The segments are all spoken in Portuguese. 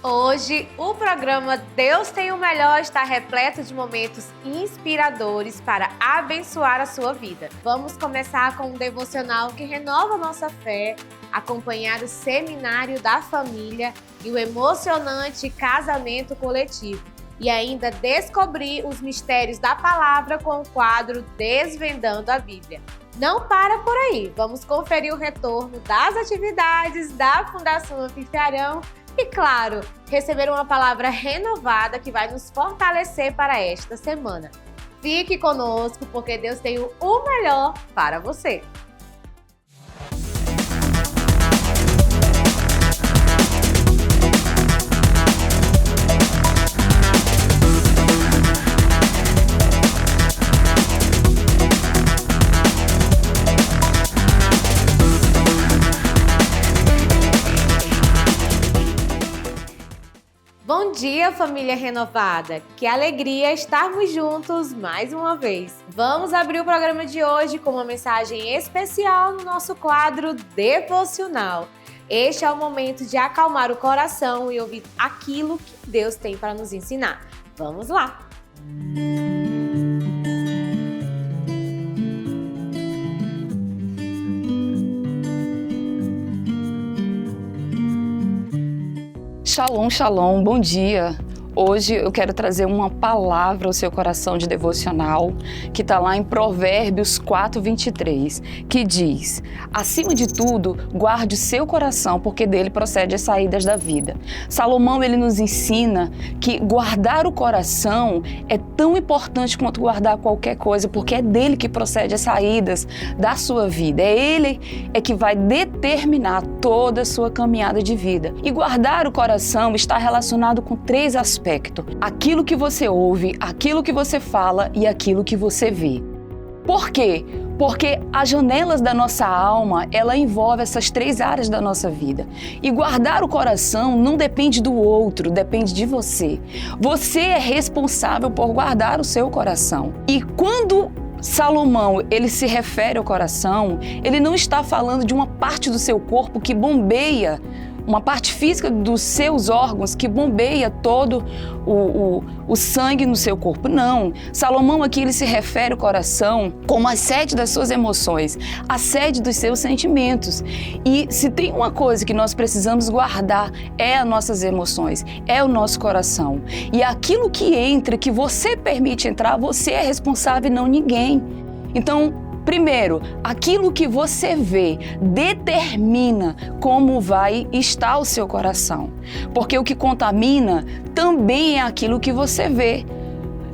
Hoje, o programa Deus Tem o Melhor está repleto de momentos inspiradores para abençoar a sua vida. Vamos começar com um devocional que renova a nossa fé, acompanhar o Seminário da Família e o emocionante Casamento Coletivo. E ainda descobrir os mistérios da palavra com o quadro Desvendando a Bíblia. Não para por aí, vamos conferir o retorno das atividades da Fundação Anfitrião e, claro, receber uma palavra renovada que vai nos fortalecer para esta semana. Fique conosco, porque Deus tem o melhor para você. Bom dia, família renovada! Que alegria estarmos juntos mais uma vez! Vamos abrir o programa de hoje com uma mensagem especial no nosso quadro devocional. Este é o momento de acalmar o coração e ouvir aquilo que Deus tem para nos ensinar. Vamos lá! Shalom, shalom, bom dia! Hoje eu quero trazer uma palavra ao seu coração de devocional que está lá em Provérbios 4:23, que diz: acima de tudo, guarde o seu coração, porque dele procede as saídas da vida. Salomão, ele nos ensina que guardar o coração é tão importante quanto guardar qualquer coisa, porque é dele que procede as saídas da sua vida. É ele que vai determinar toda a sua caminhada de vida. E guardar o coração está relacionado com três aspectos: aquilo que você ouve, aquilo que você fala e aquilo que você vê. Por quê? Porque as janelas da nossa alma, ela envolve essas três áreas da nossa vida. E guardar o coração não depende do outro, depende de você. Você é responsável por guardar o seu coração. E quando Salomão, ele se refere ao coração, ele não está falando de uma parte do seu corpo que bombeia, uma parte física dos seus órgãos que bombeia todo o sangue no seu corpo. Não. Salomão aqui, ele se refere ao coração como a sede das suas emoções, a sede dos seus sentimentos. E se tem uma coisa que nós precisamos guardar, é as nossas emoções, é o nosso coração. E aquilo que entra, que você permite entrar, você é responsável e não ninguém. Então, primeiro, aquilo que você vê determina como vai estar o seu coração. Porque o que contamina também é aquilo que você vê.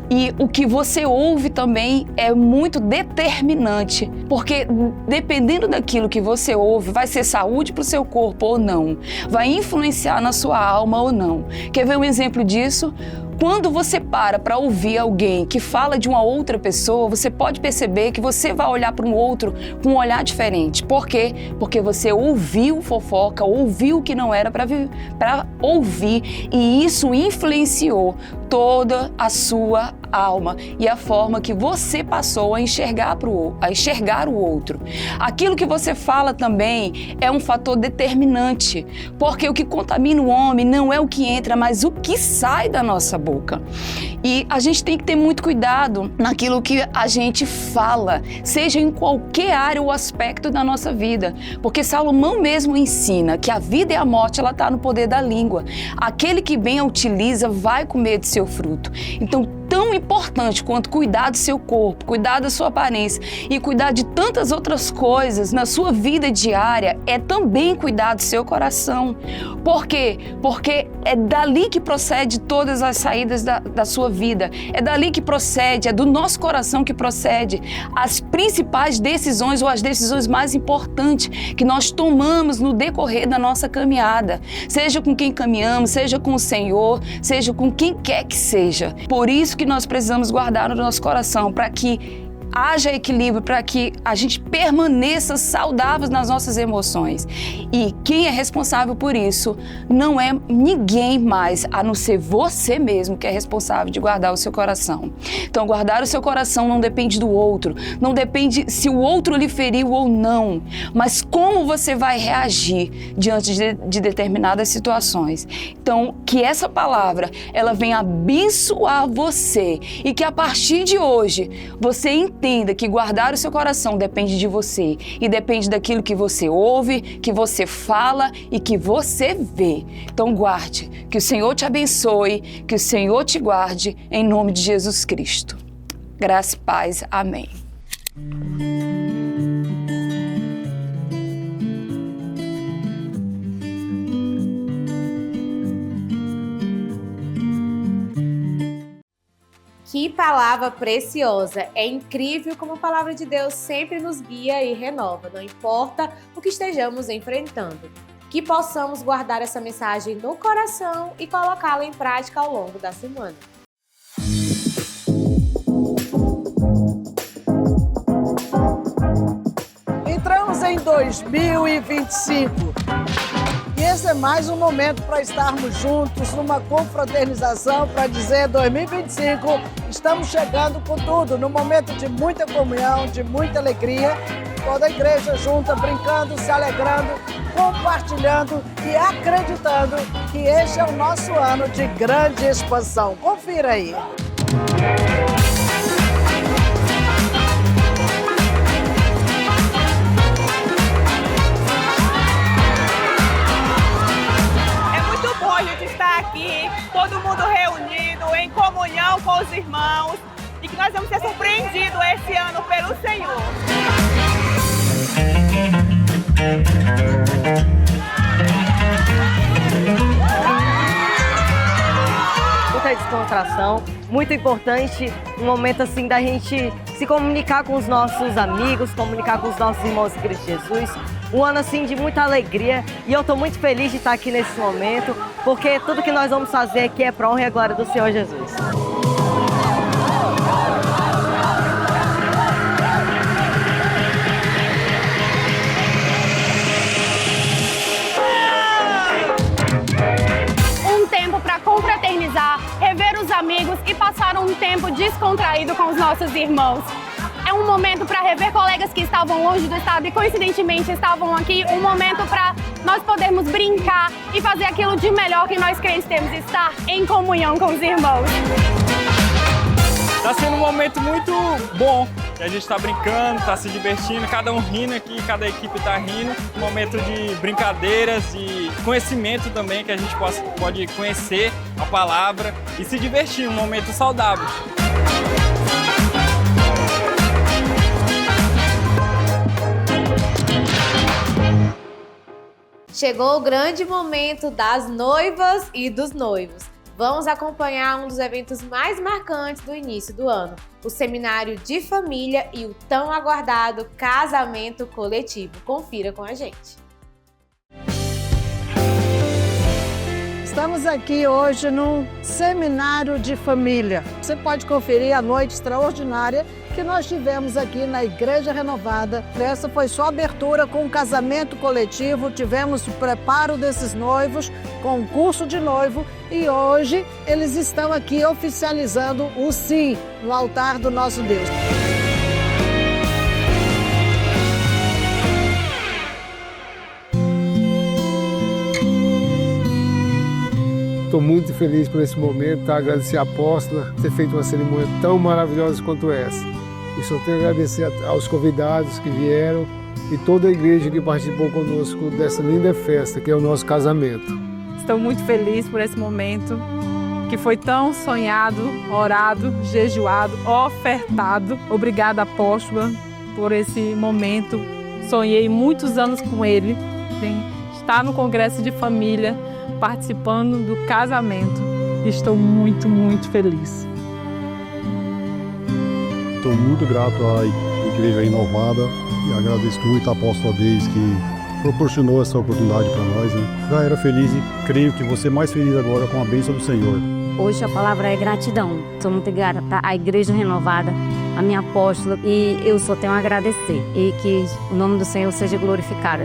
E o que você ouve também é muito determinante, porque dependendo daquilo que você ouve, vai ser saúde para o seu corpo ou não, vai influenciar na sua alma ou não. Quer ver um exemplo disso? Quando você para ouvir alguém que fala de uma outra pessoa, você pode perceber que você vai olhar para um outro com um olhar diferente. Por quê? Porque você ouviu fofoca, ouviu o que não era para ouvir, e isso influenciou toda a sua alma e a forma que você passou a enxergar o outro. Aquilo que você fala também é um fator determinante, porque o que contamina o homem não é o que entra, mas o que sai da nossa boca. E a gente tem que ter muito cuidado naquilo que a gente fala, seja em qualquer área ou aspecto da nossa vida, porque Salomão mesmo ensina que a vida e a morte, ela está no poder da língua. Aquele que bem a utiliza vai comer de seu fruto. Então, tão importante quanto cuidar do seu corpo, cuidar da sua aparência e cuidar de tantas outras coisas na sua vida diária, é também cuidar do seu coração. Por quê? Porque é dali que procede todas as saídas da sua vida. É dali que procede, é do nosso coração que procede as principais decisões ou as decisões mais importantes que nós tomamos no decorrer da nossa caminhada. Seja com quem caminhamos, seja com o Senhor, seja com quem quer que seja. Por isso que nós precisamos guardar no nosso coração, para que haja equilíbrio, para que a gente permaneça saudável nas nossas emoções. E quem é responsável por isso não é ninguém mais, a não ser você mesmo que é responsável de guardar o seu coração. Então, guardar o seu coração não depende do outro, não depende se o outro lhe feriu ou não, mas como você vai reagir diante de determinadas situações. Então, que essa palavra, ela venha abençoar você e que a partir de hoje você entenda que guardar o seu coração depende de você e depende daquilo que você ouve, que você fala e que você vê. Então guarde, que o Senhor te abençoe, que o Senhor te guarde, em nome de Jesus Cristo. Graça e paz. Amém. Que palavra preciosa! É incrível como a palavra de Deus sempre nos guia e renova, não importa o que estejamos enfrentando. Que possamos guardar essa mensagem no coração e colocá-la em prática ao longo da semana. Entramos em 2025. E esse é mais um momento para estarmos juntos numa confraternização para dizer 2025, estamos chegando com tudo, num momento de muita comunhão, de muita alegria, toda a igreja junta, brincando, se alegrando, compartilhando e acreditando que este é o nosso ano de grande expansão. Confira aí. Aqui, todo mundo reunido, em comunhão com os irmãos e que nós vamos ser surpreendidos esse ano pelo Senhor. Muita descontração, muito importante, um momento assim da gente se comunicar com os nossos amigos, comunicar com os nossos irmãos em Cristo Jesus. Um ano assim de muita alegria e eu estou muito feliz de estar aqui nesse momento, porque tudo que nós vamos fazer aqui é para a honra e a glória do Senhor Jesus. Um tempo para confraternizar, rever os amigos e passar um tempo descontraído com os nossos irmãos. É um momento para rever colegas que estavam longe do estado e coincidentemente estavam aqui, um momento para nós podermos brincar e fazer aquilo de melhor que nós crentes temos, estar em comunhão com os irmãos. Está sendo um momento muito bom, a gente está brincando, está se divertindo, cada um rindo aqui, cada equipe está rindo. Um momento de brincadeiras e conhecimento também, que a gente pode conhecer a palavra e se divertir, um momento saudável. Chegou o grande momento das noivas e dos noivos. Vamos acompanhar um dos eventos mais marcantes do início do ano, o Seminário de Família e o tão aguardado Casamento Coletivo. Confira com a gente. Estamos aqui hoje num Seminário de Família. Você pode conferir a noite extraordinária que nós tivemos aqui na Igreja Renovada. Essa foi só a abertura com o casamento coletivo, tivemos o preparo desses noivos, concurso de noivo e hoje eles estão aqui oficializando o sim no altar do nosso Deus. Estou muito feliz por esse momento, agradecer a apóstola por ter feito uma cerimônia tão maravilhosa quanto essa. E só tenho a agradecer aos convidados que vieram e toda a igreja que participou conosco dessa linda festa, que é o nosso casamento. Estou muito feliz por esse momento, que foi tão sonhado, orado, jejuado, ofertado. Obrigada, apóstola, por esse momento. Sonhei muitos anos com ele, estar no congresso de família, participando do casamento. Estou muito, muito feliz. Estou muito grato à Igreja Renovada e agradeço muito a apóstola Deis que proporcionou essa oportunidade para nós. Já era feliz e creio que vou ser mais feliz agora com a bênção do Senhor. Hoje a palavra é gratidão. Sou muito grata à Igreja Renovada, à minha apóstola, e eu só tenho a agradecer e que o nome do Senhor seja glorificado.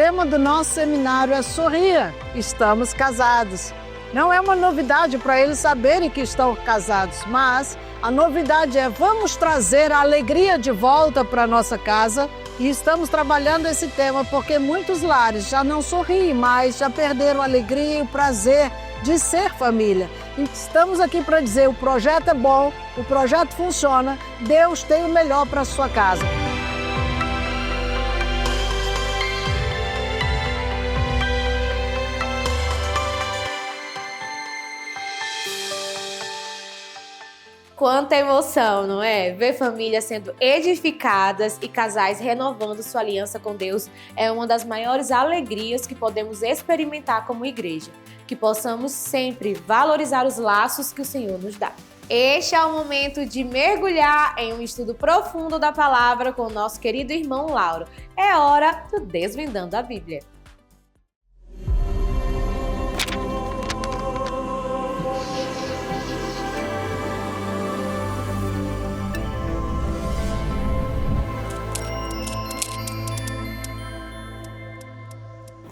tema do nosso seminário é Sorria, estamos casados. Não é uma novidade para eles saberem que estão casados, mas a novidade é vamos trazer a alegria de volta para nossa casa e estamos trabalhando esse tema porque muitos lares já não sorriem mais, já perderam a alegria e o prazer de ser família. Estamos aqui para dizer, o projeto é bom, o projeto funciona, Deus tem o melhor para a sua casa. Quanta emoção, não é? Ver famílias sendo edificadas e casais renovando sua aliança com Deus é uma das maiores alegrias que podemos experimentar como igreja. Que possamos sempre valorizar os laços que o Senhor nos dá. Este é o momento de mergulhar em um estudo profundo da palavra com o nosso querido irmão Lauro. É hora do Desvendando a Bíblia.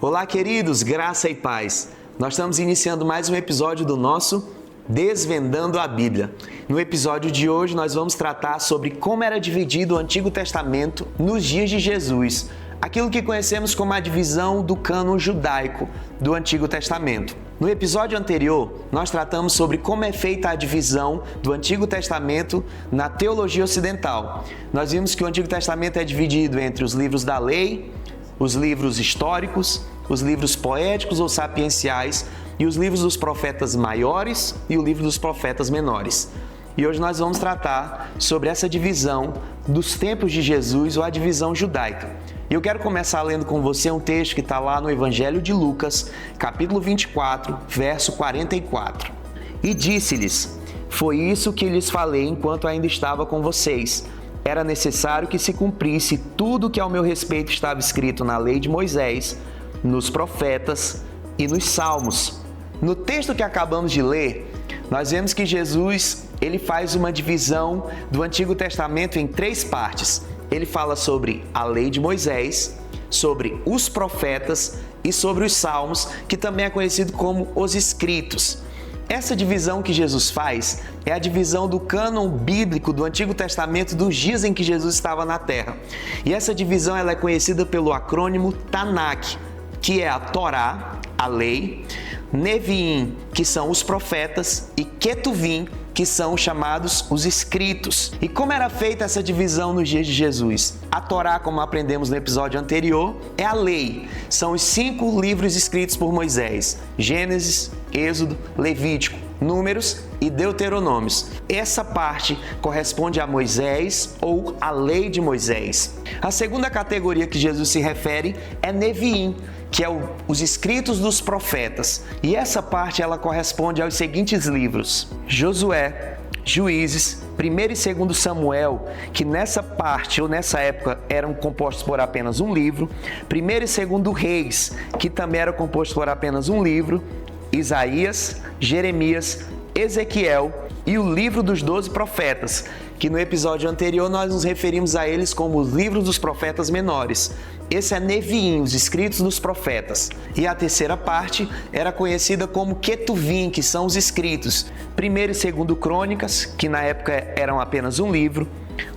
Olá, queridos, graça e paz. Nós estamos iniciando mais um episódio do nosso Desvendando a Bíblia. No episódio de hoje, nós vamos tratar sobre como era dividido o Antigo Testamento nos dias de Jesus, aquilo que conhecemos como a divisão do cânon judaico do Antigo Testamento. No episódio anterior, nós tratamos sobre como é feita a divisão do Antigo Testamento na teologia ocidental. Nós vimos que o Antigo Testamento é dividido entre os livros da lei, os livros históricos, os livros poéticos ou sapienciais e os livros dos profetas maiores e o livro dos profetas menores. E hoje nós vamos tratar sobre essa divisão dos tempos de Jesus ou a divisão judaica. E eu quero começar lendo com você um texto que está lá no Evangelho de Lucas, capítulo 24, verso 44. E disse-lhes: foi isso que lhes falei enquanto ainda estava com vocês. Era necessário que se cumprisse tudo que ao meu respeito estava escrito na lei de Moisés, nos profetas e nos salmos. No texto que acabamos de ler, nós vemos que Jesus ele faz uma divisão do Antigo Testamento em 3 partes. Ele fala sobre a lei de Moisés, sobre os profetas e sobre os salmos, que também é conhecido como os escritos. Essa divisão que Jesus faz é a divisão do cânon bíblico do Antigo Testamento dos dias em que Jesus estava na Terra. E essa divisão ela é conhecida pelo acrônimo Tanakh, que é a Torá, a lei, Neviim, que são os profetas, e Ketuvim, que são chamados os escritos. E como era feita essa divisão nos dias de Jesus? A Torá, como aprendemos no episódio anterior, é a lei. São os 5 livros escritos por Moisés: Gênesis, Êxodo, Levítico, Números e Deuteronômios. Essa parte corresponde a Moisés ou a lei de Moisés. A segunda categoria que Jesus se refere é Neviim, que é os escritos dos profetas. E essa parte ela corresponde aos seguintes livros: Josué, Juízes, 1º e 2º Samuel, que nessa parte ou nessa época eram compostos por apenas um livro, 1º e 2º Reis, que também era composto por apenas um livro, Isaías, Jeremias, Ezequiel e o livro dos 12 profetas, que no episódio anterior nós nos referimos a eles como os livros dos profetas menores. Esse é Neviim, os escritos dos profetas. E a terceira parte era conhecida como Ketuvim, que são os escritos. 1º e 2º Crônicas, que na época eram apenas um livro,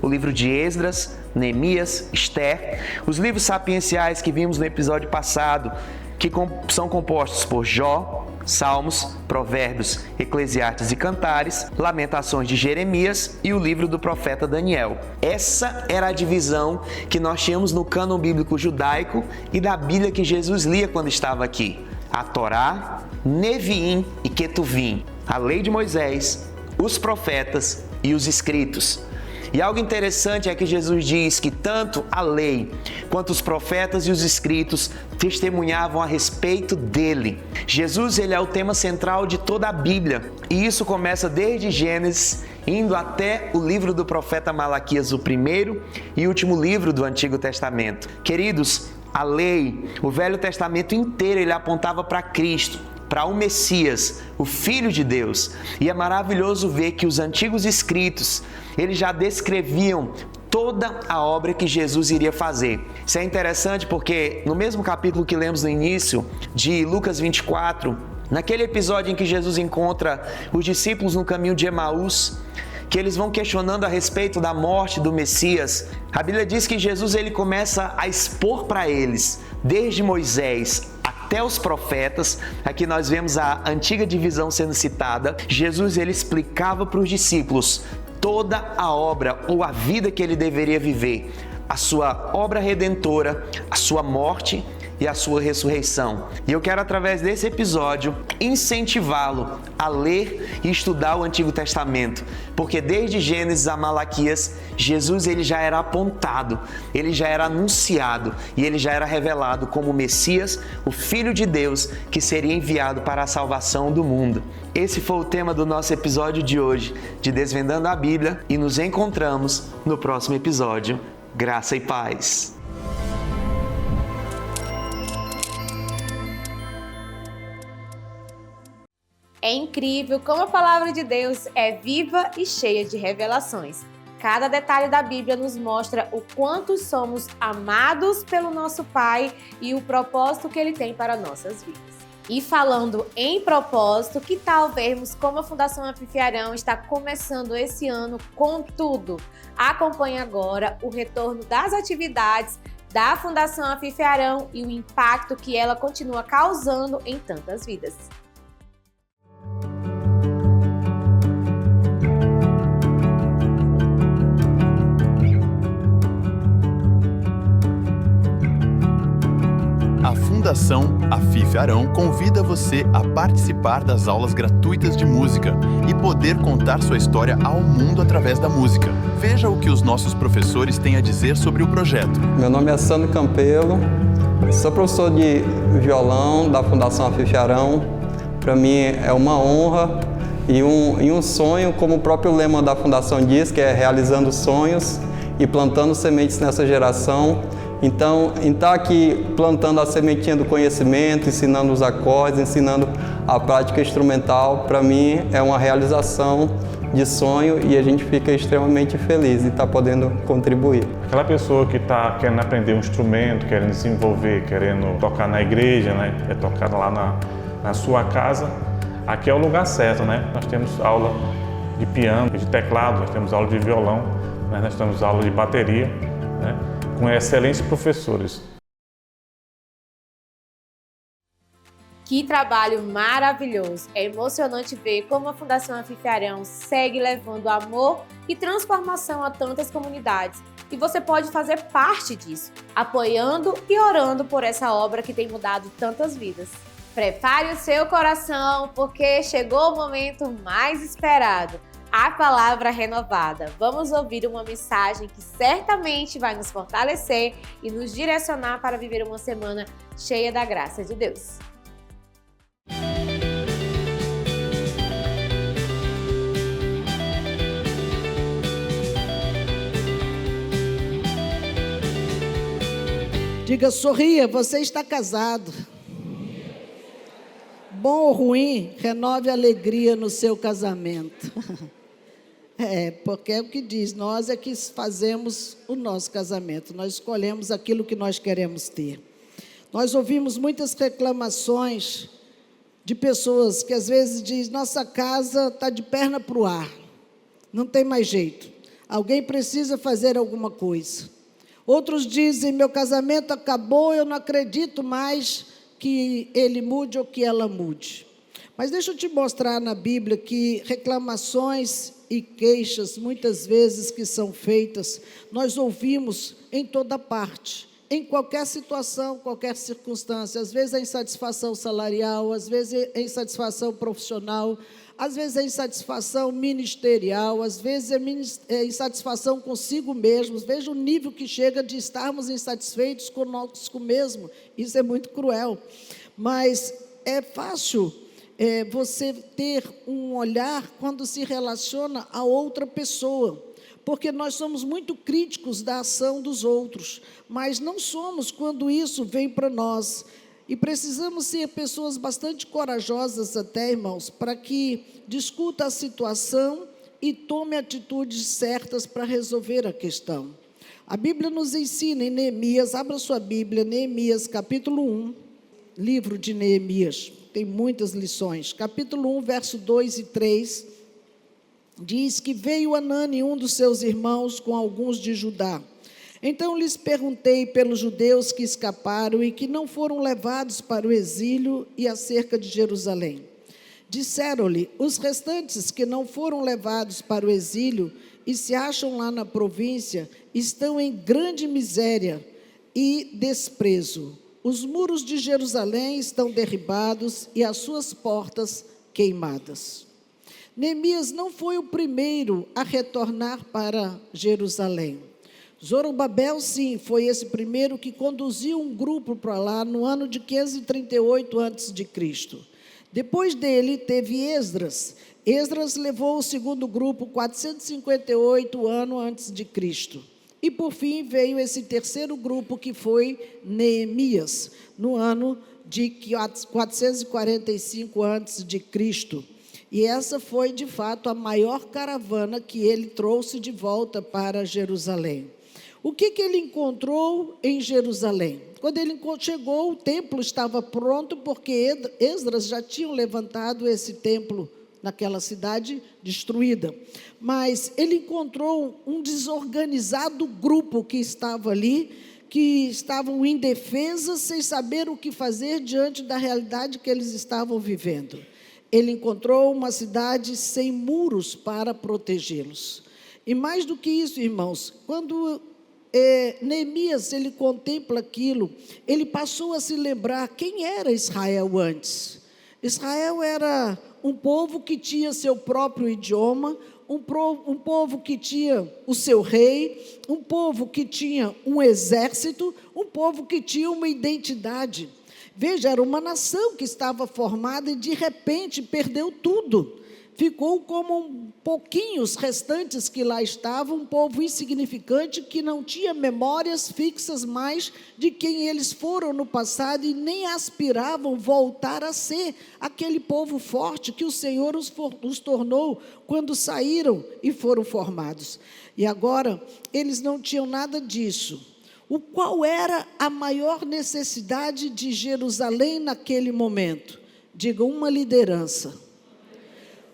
o livro de Esdras, Neemias, Esther, os livros sapienciais que vimos no episódio passado, que são compostos por Jó, Salmos, Provérbios, Eclesiastes e Cantares, Lamentações de Jeremias e o livro do profeta Daniel. Essa era a divisão que nós tínhamos no cânon bíblico judaico e da Bíblia que Jesus lia quando estava aqui. A Torá, Neviim e Ketuvim, a lei de Moisés, os profetas e os escritos. E algo interessante é que Jesus diz que tanto a lei quanto os profetas e os escritos testemunhavam a respeito dele. Jesus ele é o tema central de toda a Bíblia. E isso começa desde Gênesis, indo até o livro do profeta Malaquias, o primeiro e último livro do Antigo Testamento. Queridos, a lei, o Velho Testamento inteiro, ele apontava para Cristo, para o Messias, o Filho de Deus. E é maravilhoso ver que os antigos escritos, eles já descreviam toda a obra que Jesus iria fazer. Isso é interessante porque no mesmo capítulo que lemos no início de Lucas 24, naquele episódio em que Jesus encontra os discípulos no caminho de Emaús, que eles vão questionando a respeito da morte do Messias, a Bíblia diz que Jesus ele começa a expor para eles, desde Moisés até os profetas. Aqui nós vemos a antiga divisão sendo citada. Jesus ele explicava para os discípulos toda a obra ou a vida que ele deveria viver, a sua obra redentora, a sua morte e a sua ressurreição. E eu quero, através desse episódio, incentivá-lo a ler e estudar o Antigo Testamento, porque desde Gênesis a Malaquias, Jesus ele já era apontado, ele já era anunciado e ele já era revelado como o Messias, o Filho de Deus, que seria enviado para a salvação do mundo. Esse foi o tema do nosso episódio de hoje, de Desvendando a Bíblia, e nos encontramos no próximo episódio. Graça e paz. É incrível como a palavra de Deus é viva e cheia de revelações. Cada detalhe da Bíblia nos mostra o quanto somos amados pelo nosso Pai e o propósito que Ele tem para nossas vidas. E falando em propósito, que tal vermos como a Fundação Anfitrião está começando esse ano com tudo? Acompanhe agora o retorno das atividades da Fundação Anfitrião e o impacto que ela continua causando em tantas vidas. A Fundação Afif Arão convida você a participar das aulas gratuitas de música e poder contar sua história ao mundo através da música. Veja o que os nossos professores têm a dizer sobre o projeto. Meu nome é Sandro Campelo, sou professor de violão da Fundação Afif Arão. Para mim é uma honra e um sonho, como o próprio lema da Fundação diz, que é realizando sonhos e plantando sementes nessa geração. Então, em estar aqui plantando a sementinha do conhecimento, ensinando os acordes, ensinando a prática instrumental, para mim é uma realização de sonho e a gente fica extremamente feliz de estar podendo contribuir. Aquela pessoa que está querendo aprender um instrumento, querendo desenvolver, querendo tocar na igreja, né? É tocar lá na sua casa, aqui é o lugar certo, né? Nós temos aula de piano, de teclado, nós temos aula de violão, né? Nós temos aula de bateria, né? Com excelentes professores. Que trabalho maravilhoso! É emocionante ver como a Fundação Anfitrião segue levando amor e transformação a tantas comunidades. E você pode fazer parte disso, apoiando e orando por essa obra que tem mudado tantas vidas. Prepare o seu coração, porque chegou o momento mais esperado. A palavra renovada. Vamos ouvir uma mensagem que certamente vai nos fortalecer e nos direcionar para viver uma semana cheia da graça de Deus. Diga, sorria, você está casado. Bom ou ruim, renove a alegria no seu casamento. Porque é o que diz, nós é que fazemos o nosso casamento, nós escolhemos aquilo que nós queremos ter. Nós ouvimos muitas reclamações de pessoas que às vezes dizem, nossa casa está de perna para o ar, não tem mais jeito, alguém precisa fazer alguma coisa. Outros dizem, meu casamento acabou, eu não acredito mais que ele mude ou que ela mude. Mas deixa eu te mostrar na Bíblia que reclamações e queixas, muitas vezes que são feitas, nós ouvimos em toda parte, em qualquer situação, qualquer circunstância. Às vezes é insatisfação salarial, às vezes é insatisfação profissional, às vezes é insatisfação ministerial, às vezes é insatisfação consigo mesmo. Veja o nível que chega de estarmos insatisfeitos conosco mesmo. Isso é muito cruel. Mas é fácil você ter um olhar quando se relaciona a outra pessoa, porque nós somos muito críticos da ação dos outros, mas não somos quando isso vem para nós. E precisamos ser pessoas bastante corajosas até, irmãos, para que discuta a situação e tome atitudes certas para resolver a questão. A Bíblia nos ensina em Neemias, abra sua Bíblia, Neemias capítulo 1, livro de Neemias, tem muitas lições. Capítulo 1, verso 2 e 3, diz que veio Anani, um dos seus irmãos, com alguns de Judá. Então lhes perguntei pelos judeus que escaparam e que não foram levados para o exílio e acerca de Jerusalém. Disseram-lhe, os restantes que não foram levados para o exílio e se acham lá na província, estão em grande miséria e desprezo. Os muros de Jerusalém estão derribados e as suas portas queimadas. Neemias não foi o primeiro a retornar para Jerusalém. Zorobabel, sim, foi esse primeiro que conduziu um grupo para lá no ano de 538 a.C. Depois dele, teve Esdras. Esdras levou o segundo grupo 458 anos antes de Cristo. E, por fim, veio esse terceiro grupo, que foi Neemias, no ano de 445 antes de Cristo. E essa foi, de fato, a maior caravana que ele trouxe de volta para Jerusalém. O que ele encontrou em Jerusalém? Quando ele chegou, o templo estava pronto, porque Esdras já tinha levantado esse templo naquela cidade destruída. Mas ele encontrou um desorganizado grupo que estava ali, que estavam indefesos, sem saber o que fazer diante da realidade que eles estavam vivendo. Ele encontrou uma cidade sem muros para protegê-los. E mais do que isso, irmãos, quando Neemias, ele contempla aquilo, ele passou a se lembrar quem era Israel antes. Israel era um povo que tinha seu próprio idioma, um povo que tinha o seu rei, um povo que tinha um exército, um povo que tinha uma identidade. Veja, era uma nação que estava formada e de repente perdeu tudo. Ficou como pouquinhos restantes que lá estavam, um povo insignificante que não tinha memórias fixas mais de quem eles foram no passado e nem aspiravam voltar a ser aquele povo forte que o Senhor os tornou quando saíram e foram formados. E agora, eles não tinham nada disso. Qual era a maior necessidade de Jerusalém naquele momento? Diga, uma liderança.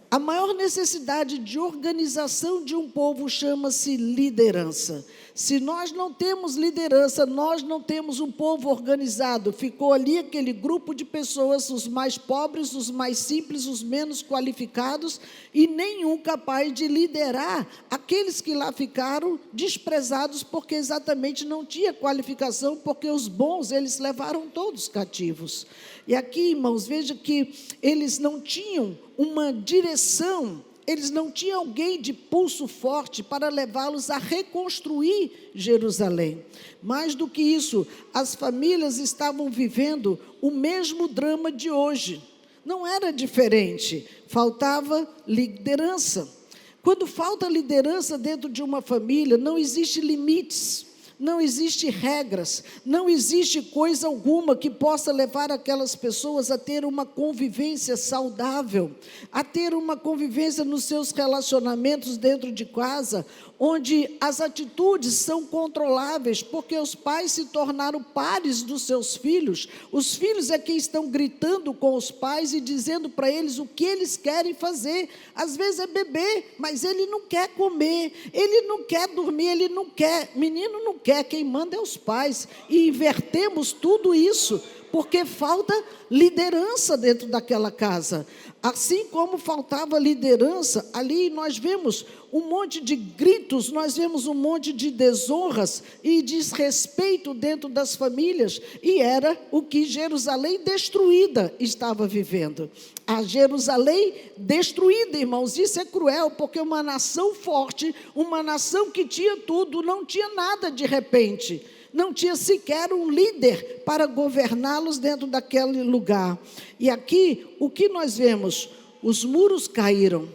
A maior necessidade de organização de um povo chama-se liderança. Se nós não temos liderança, nós não temos um povo organizado. Ficou ali aquele grupo de pessoas, os mais pobres, os mais simples, os menos qualificados, e nenhum capaz de liderar aqueles que lá ficaram desprezados, porque exatamente não tinha qualificação, porque os bons eles levaram todos cativos. E aqui, irmãos, veja que eles não tinham uma direção, eles não tinham alguém de pulso forte para levá-los a reconstruir Jerusalém. Mais do que isso, as famílias estavam vivendo o mesmo drama de hoje. Não era diferente, faltava liderança. Quando falta liderança dentro de uma família, não existe limites. Não existe regras, não existe coisa alguma que possa levar aquelas pessoas a ter uma convivência saudável, a ter uma convivência nos seus relacionamentos dentro de casa, onde as atitudes são controláveis, porque os pais se tornaram pares dos seus filhos. Os filhos é quem estão gritando com os pais e dizendo para eles o que eles querem fazer. Às vezes é beber, mas ele não quer comer, ele não quer dormir, ele não quer, menino não quer, quem manda é os pais. E invertemos tudo isso, porque falta liderança dentro daquela casa. Assim como faltava liderança, ali nós vemos um monte de gritos, nós vemos um monte de desonras e desrespeito dentro das famílias, e era o que Jerusalém destruída estava vivendo. A Jerusalém destruída, irmãos, isso é cruel, porque uma nação forte, uma nação que tinha tudo, não tinha nada de repente. Não tinha sequer um líder para governá-los dentro daquele lugar. E aqui, o que nós vemos? Os muros caíram.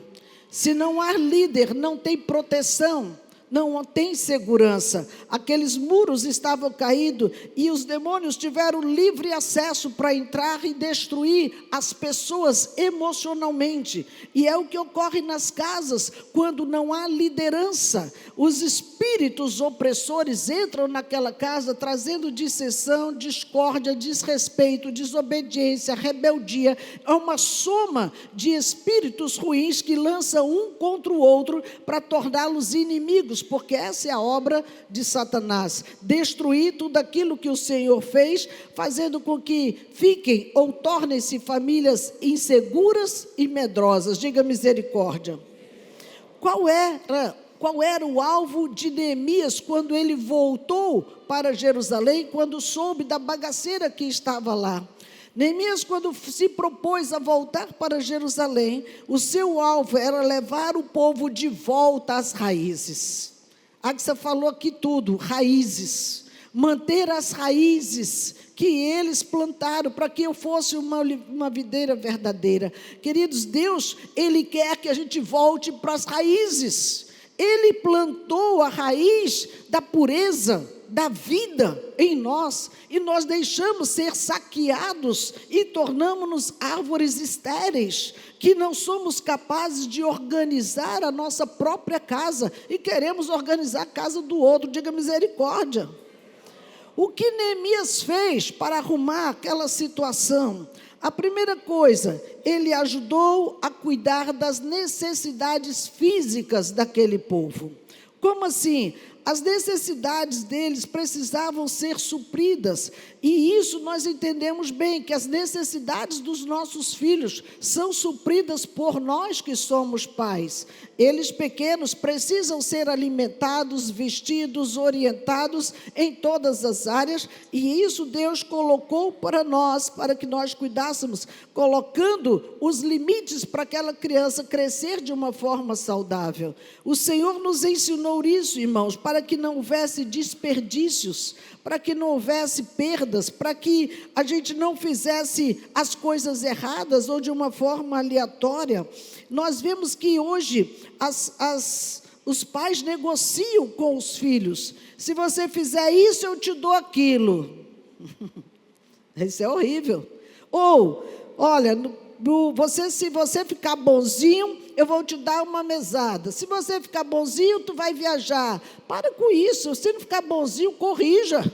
Se não há líder, não tem proteção. não tem segurança. Aqueles muros estavam caídos e os demônios tiveram livre acesso para entrar e destruir as pessoas emocionalmente. E é o que ocorre nas casas quando não há liderança. Os espíritos opressores entram naquela casa trazendo dissensão, discórdia, desrespeito, desobediência, rebeldia. É uma soma de espíritos ruins que lançam um contra o outro para torná-los inimigos, porque essa é a obra de Satanás, destruir tudo aquilo que o Senhor fez, fazendo com que fiquem ou tornem-se famílias inseguras e medrosas. Diga misericórdia. Qual era o alvo de Neemias quando ele voltou para Jerusalém, quando soube da bagaceira que estava lá? Neemias, quando se propôs a voltar para Jerusalém, o seu alvo era levar o povo de volta às raízes. Agsa falou aqui tudo, raízes. Manter as raízes que eles plantaram para que eu fosse uma videira verdadeira. Queridos, Deus, Ele quer que a gente volte para as raízes. Ele plantou a raiz da pureza, da vida em nós, e nós deixamos ser saqueados e tornamos-nos árvores estéreis, que não somos capazes de organizar a nossa própria casa, e queremos organizar a casa do outro. Diga misericórdia. O que Neemias fez para arrumar aquela situação? A primeira coisa, ele ajudou a cuidar das necessidades físicas daquele povo. Como assim? As necessidades deles precisavam ser supridas, e isso nós entendemos bem, que as necessidades dos nossos filhos são supridas por nós que somos pais. Eles pequenos precisam ser alimentados, vestidos, orientados em todas as áreas, e isso Deus colocou para nós, para que nós cuidássemos, colocando os limites para aquela criança crescer de uma forma saudável. O Senhor nos ensinou isso, irmãos, para que não houvesse desperdícios, para que não houvesse perdas, para que a gente não fizesse as coisas erradas ou de uma forma aleatória. Nós vemos que hoje os pais negociam com os filhos. Se você fizer isso, eu te dou aquilo. Isso é horrível. Ou, olha, se você ficar bonzinho, eu vou te dar uma mesada. Se você ficar bonzinho, tu vai viajar. Para com isso. Se não ficar bonzinho, corrija.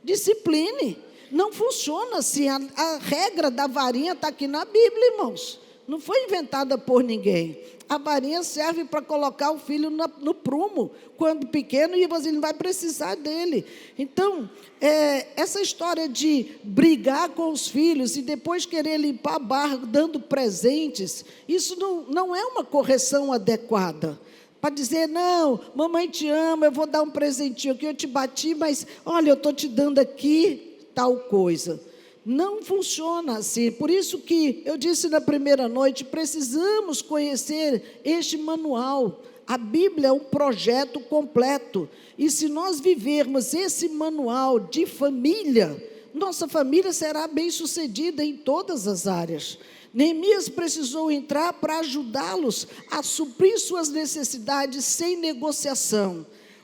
Discipline. Não funciona assim. A regra da varinha está aqui na Bíblia, irmãos. Não foi inventada por ninguém. A varinha serve para colocar o filho no prumo, quando pequeno, e você não vai precisar dele. Então, essa história de brigar com os filhos e depois querer limpar a barra dando presentes, isso não é uma correção adequada. Para dizer, não, mamãe te ama, eu vou dar um presentinho aqui, eu te bati, mas olha, eu estou te dando aqui tal coisa. Não funciona assim. Por isso que eu disse na primeira noite, precisamos conhecer este manual. A Bíblia é um projeto completo. E se nós vivermos esse manual de família, nossa família será bem-sucedida em todas as áreas. Neemias precisou entrar para ajudá-los a suprir suas necessidades sem negociação.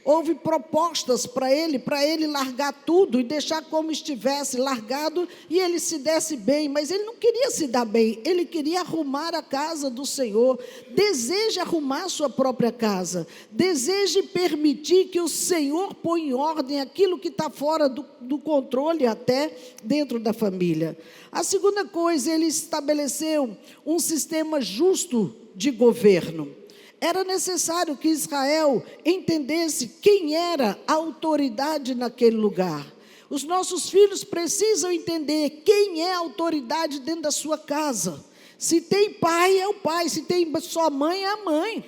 Houve propostas para ele largar tudo e deixar como estivesse largado, e ele se desse bem, mas ele não queria se dar bem, ele queria arrumar a casa do Senhor. Deseje arrumar a sua própria casa, deseje permitir que o Senhor ponha em ordem aquilo que está fora do controle, até dentro da família. A segunda coisa, ele estabeleceu um sistema justo de governo. Era necessário que Israel entendesse quem era a autoridade naquele lugar. Os nossos filhos precisam entender quem é a autoridade dentro da sua casa. Se tem pai, é o pai. Se tem só mãe, é a mãe.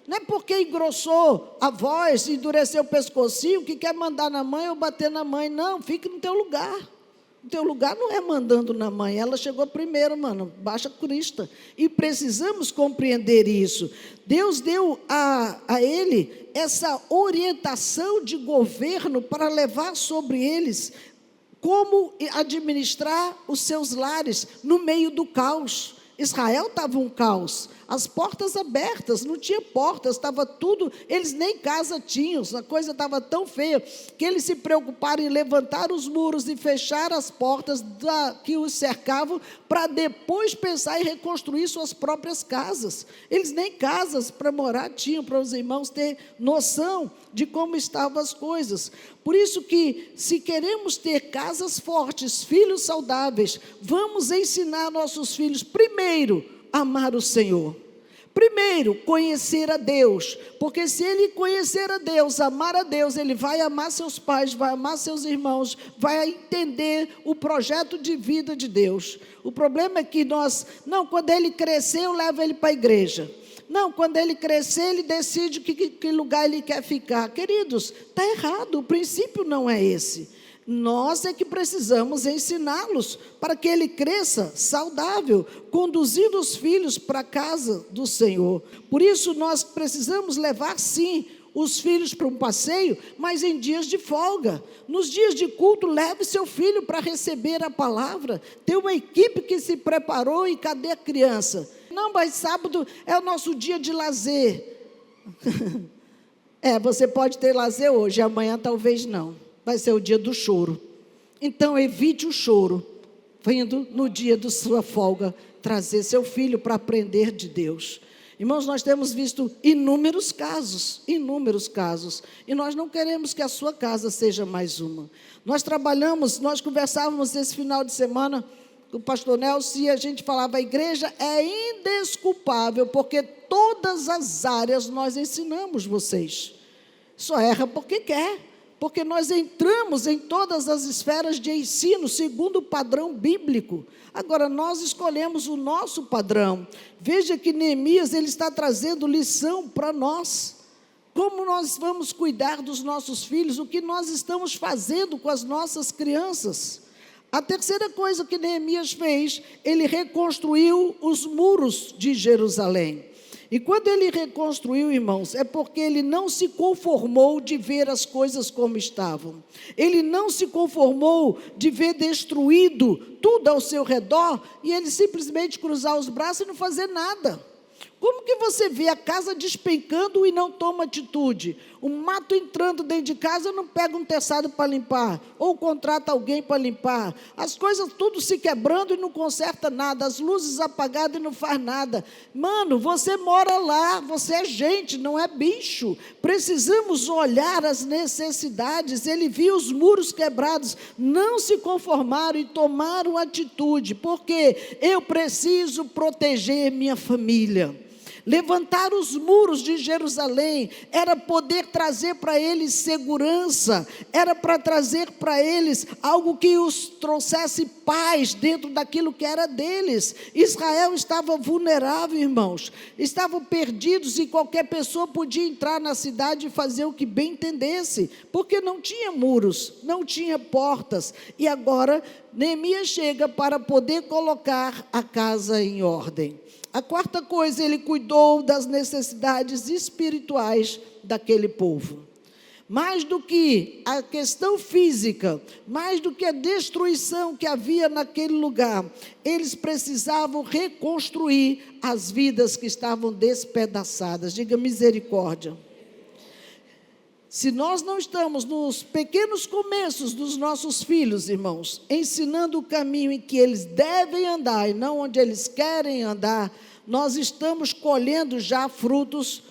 Não é porque engrossou a voz, endureceu o pescocinho, que quer mandar na mãe ou bater na mãe. Não, fique no teu lugar. O teu lugar não é mandando na mãe, ela chegou primeiro, mano, baixa crista. E precisamos compreender isso. Deus deu a ele essa orientação de governo para levar sobre eles como administrar os seus lares no meio do caos. Israel estava um caos, as portas abertas, não tinha portas, estava tudo, eles nem casa tinham, a coisa estava tão feia, que eles se preocuparam em levantar os muros e fechar as portas que os cercavam, para depois pensar em reconstruir suas próprias casas. Eles nem casas para morar tinham, para os irmãos terem noção de como estavam as coisas. Por isso que, se queremos ter casas fortes, filhos saudáveis, vamos ensinar nossos filhos, primeiro, a amar o Senhor. Primeiro, conhecer a Deus, porque se ele conhecer a Deus, amar a Deus, ele vai amar seus pais, vai amar seus irmãos, vai entender o projeto de vida de Deus. O problema é que quando ele crescer, eu levo ele para a igreja. Não, quando ele crescer, ele decide que lugar ele quer ficar. Queridos, está errado, o princípio não é esse. Nós é que precisamos ensiná-los para que ele cresça saudável, conduzindo os filhos para a casa do Senhor. Por isso, nós precisamos levar, sim, os filhos para um passeio, mas em dias de folga. Nos dias de culto, leve seu filho para receber a palavra. Tem uma equipe que se preparou e cadê a criança? Não, mas sábado é o nosso dia de lazer. Você pode ter lazer hoje, amanhã talvez não. Vai ser o dia do choro. Então, evite o choro, vindo no dia da sua folga, trazer seu filho para aprender de Deus. Irmãos, nós temos visto inúmeros casos, e nós não queremos que a sua casa seja mais uma. Nós conversávamos esse final de semana com o pastor Nelson, e a gente falava, a igreja é indesculpável, porque todas as áreas nós ensinamos vocês. Só erra porque quer. Porque nós entramos em todas as esferas de ensino, segundo o padrão bíblico. Agora, nós escolhemos o nosso padrão. Veja que Neemias, ele está trazendo lição para nós. Como nós vamos cuidar dos nossos filhos, o que nós estamos fazendo com as nossas crianças. A terceira coisa que Neemias fez, ele reconstruiu os muros de Jerusalém. E quando ele reconstruiu, irmãos, é porque ele não se conformou de ver as coisas como estavam. Ele não se conformou de ver destruído tudo ao seu redor e ele simplesmente cruzar os braços e não fazer nada. Como que você vê a casa despencando e não toma atitude? O mato entrando dentro de casa, não pega um terçado para limpar, ou contrata alguém para limpar. As coisas tudo se quebrando e não conserta nada, as luzes apagadas e não faz nada. Mano, você mora lá, você é gente, não é bicho. Precisamos olhar as necessidades. Ele viu os muros quebrados, não se conformaram e tomaram atitude, porque eu preciso proteger minha família. Levantar os muros de Jerusalém era poder trazer para eles segurança, era para trazer para eles algo que os trouxesse paz dentro daquilo que era deles. Israel estava vulnerável, irmãos, estavam perdidos e qualquer pessoa podia entrar na cidade e fazer o que bem entendesse, porque não tinha muros, não tinha portas. E agora Neemias chega para poder colocar a casa em ordem. A quarta coisa, ele cuidou das necessidades espirituais daquele povo. Mais do que a questão física, mais do que a destruição que havia naquele lugar, eles precisavam reconstruir as vidas que estavam despedaçadas. Diga misericórdia. Se nós não estamos nos pequenos começos dos nossos filhos, irmãos, ensinando o caminho em que eles devem andar e não onde eles querem andar, nós estamos colhendo já frutos,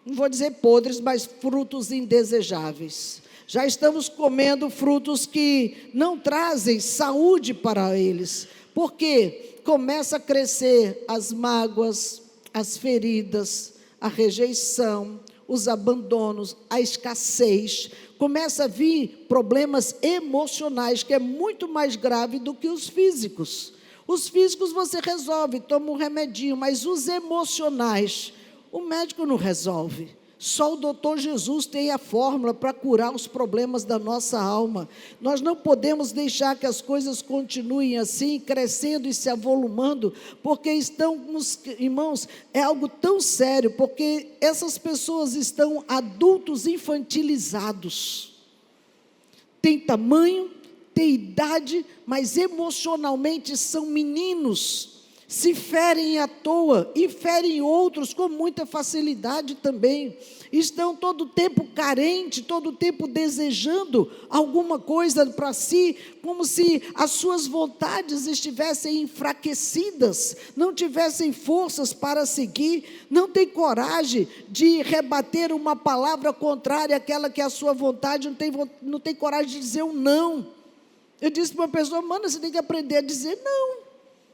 não vou dizer podres, mas frutos indesejáveis. Já estamos comendo frutos que não trazem saúde para eles, porque começa a crescer as mágoas, as feridas, a rejeição, os abandonos, a escassez, começa a vir problemas emocionais, que é muito mais grave do que os físicos. Os físicos você resolve, toma um remedinho, mas os emocionais, o médico não resolve. Só o doutor Jesus tem a fórmula para curar os problemas da nossa alma. Nós não podemos deixar que as coisas continuem assim, crescendo e se avolumando, porque estamos, irmãos, é algo tão sério, porque essas pessoas estão adultos infantilizados. Tem tamanho, tem idade, mas emocionalmente são meninos. se ferem à toa e ferem outros com muita facilidade também. Estão todo o tempo carentes, todo o tempo desejando alguma coisa para si, como se as suas vontades estivessem enfraquecidas, não tivessem forças para seguir, não tem coragem de rebater uma palavra contrária àquela que é a sua vontade, não tem coragem de dizer um não. Eu disse para uma pessoa, mano, você tem que aprender a dizer não.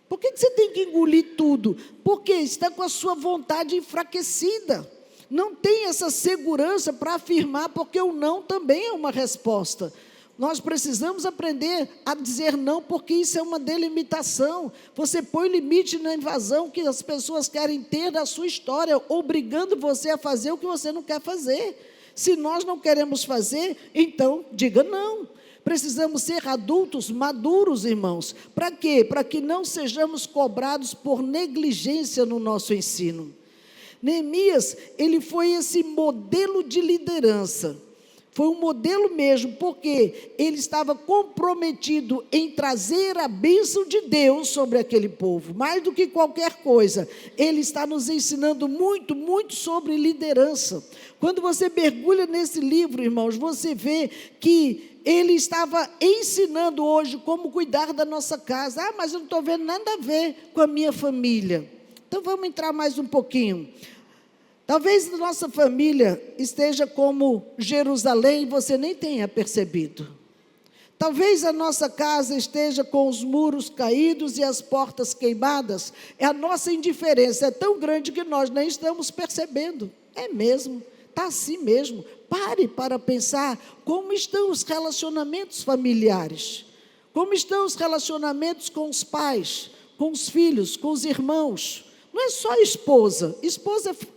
Por que você tem que engolir tudo? Porque está com a sua vontade enfraquecida. Não tem essa segurança para afirmar, porque o não também é uma resposta. Nós precisamos aprender a dizer não, porque isso é uma delimitação. Você põe limite na invasão que as pessoas querem ter da sua história, obrigando você a fazer o que você não quer fazer. Se nós não queremos fazer, então diga não. Precisamos ser adultos maduros, irmãos. Para quê? Para que não sejamos cobrados por negligência no nosso ensino. Neemias, ele foi esse modelo de liderança. Foi um modelo mesmo, porque ele estava comprometido em trazer a bênção de Deus sobre aquele povo. Mais do que qualquer coisa, ele está nos ensinando muito, muito sobre liderança. Quando você mergulha nesse livro, irmãos, você vê que ele estava ensinando hoje como cuidar da nossa casa. Ah, mas eu não estou vendo nada a ver com a minha família. Então vamos entrar mais um pouquinho. Talvez a nossa família esteja como Jerusalém e você nem tenha percebido. Talvez a nossa casa esteja com os muros caídos e as portas queimadas. A nossa indiferença é tão grande que nós nem estamos percebendo. É mesmo, está assim mesmo. Pare para pensar como estão os relacionamentos familiares. Como estão os relacionamentos com os pais, com os filhos, com os irmãos. Não é só esposa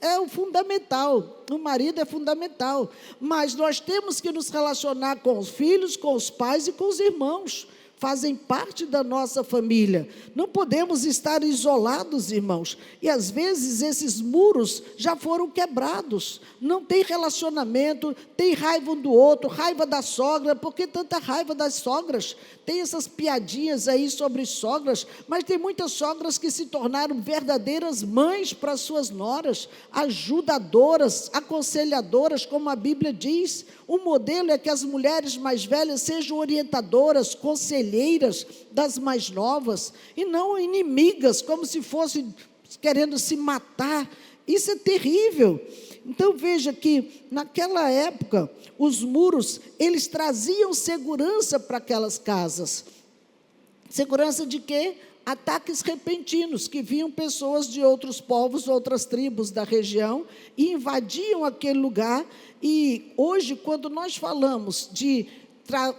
é o fundamental, o marido é fundamental, mas nós temos que nos relacionar com os filhos, com os pais e com os irmãos, fazem parte da nossa família. Não podemos estar isolados, irmãos, e às vezes esses muros já foram quebrados, não tem relacionamento, tem raiva um do outro, raiva da sogra. Por que tanta raiva das sogras? Tem essas piadinhas aí sobre sogras, mas tem muitas sogras que se tornaram verdadeiras mães para suas noras, ajudadoras, aconselhadoras, como a Bíblia diz. O modelo é que as mulheres mais velhas sejam orientadoras, conselheiras das mais novas, e não inimigas, como se fossem querendo se matar. Isso é terrível. Então veja que naquela época os muros, eles traziam segurança para aquelas casas. Segurança de quê? Ataques repentinos, que vinham pessoas de outros povos, outras tribos da região e invadiam aquele lugar. E hoje, quando nós falamos de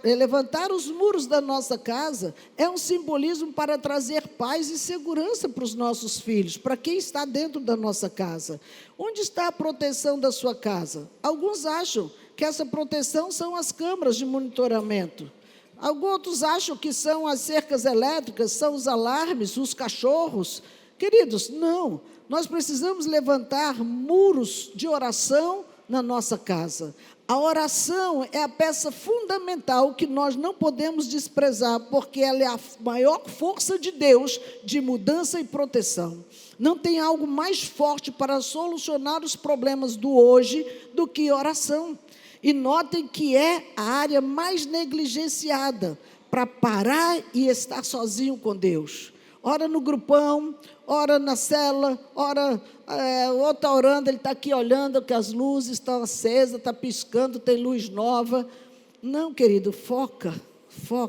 levantar os muros da nossa casa, é um simbolismo para trazer paz e segurança para os nossos filhos, para quem está dentro da nossa casa. Onde está a proteção da sua casa? Alguns acham que essa proteção são as câmaras de monitoramento. Alguns outros acham que são as cercas elétricas, são os alarmes, os cachorros. Queridos, não. Nós precisamos levantar muros de oração na nossa casa. A oração é a peça fundamental que nós não podemos desprezar, porque ela é a maior força de Deus de mudança e proteção. Não tem algo mais forte para solucionar os problemas do hoje do que oração. E notem que é a área mais negligenciada para parar e estar sozinho com Deus. Ora no grupão, ora na cela, ora o outro está orando, ele está aqui olhando que as luzes estão acesas, está piscando, tem luz nova. Não, querido, foca,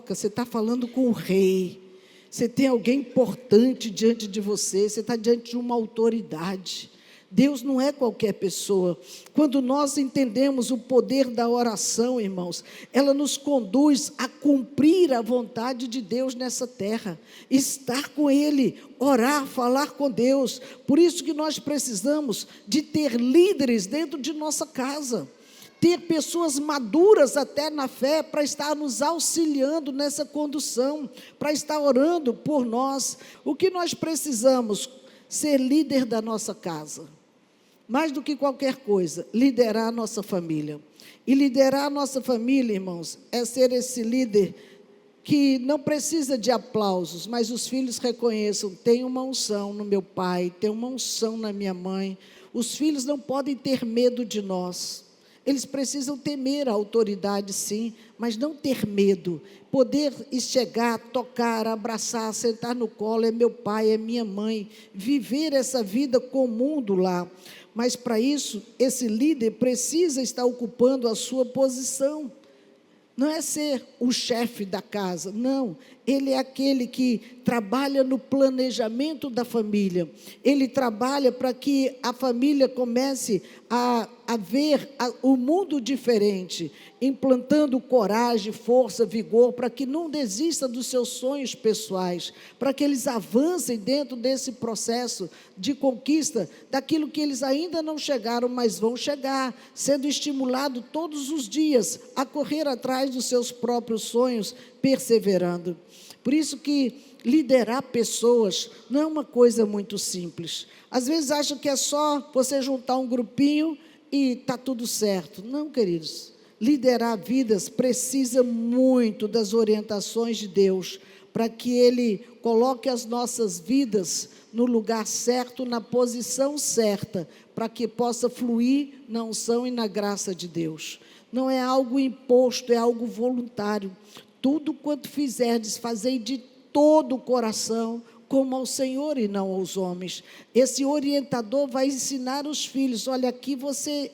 você está falando com o rei. Você tem alguém importante diante de você, você está diante de uma autoridade. Deus não é qualquer pessoa. Quando nós entendemos o poder da oração, irmãos, ela nos conduz a cumprir a vontade de Deus nessa terra, estar com Ele, orar, falar com Deus. Por isso que nós precisamos de ter líderes dentro de nossa casa, ter pessoas maduras até na fé para estar nos auxiliando nessa condução, para estar orando por nós. O que nós precisamos? Ser líder da nossa casa. Mais do que qualquer coisa, liderar a nossa família. E liderar a nossa família, irmãos, é ser esse líder que não precisa de aplausos, mas os filhos reconheçam, tem uma unção no meu pai, tem uma unção na minha mãe. Os filhos não podem ter medo de nós. Eles precisam temer a autoridade, sim, mas não ter medo. Poder chegar, tocar, abraçar, sentar no colo, é meu pai, é minha mãe. Viver essa vida comum do lar. Mas para isso, esse líder precisa estar ocupando a sua posição. Não é ser o chefe da casa, não. Ele é aquele que trabalha no planejamento da família. Ele trabalha para que a família comece a ver o mundo diferente, implantando coragem, força, vigor, para que não desista dos seus sonhos pessoais, para que eles avancem dentro desse processo de conquista daquilo que eles ainda não chegaram, mas vão chegar, sendo estimulado todos os dias a correr atrás dos seus próprios sonhos, perseverando. Por isso que liderar pessoas não é uma coisa muito simples. Às vezes acham que é só você juntar um grupinho e está tudo certo. Não, queridos. Liderar vidas precisa muito das orientações de Deus, para que Ele coloque as nossas vidas no lugar certo, na posição certa, para que possa fluir na unção e na graça de Deus. Não é algo imposto, é algo voluntário. Tudo quanto fizerdes, fazei de todo o coração, como ao Senhor e não aos homens. Esse orientador vai ensinar os filhos, olha, aqui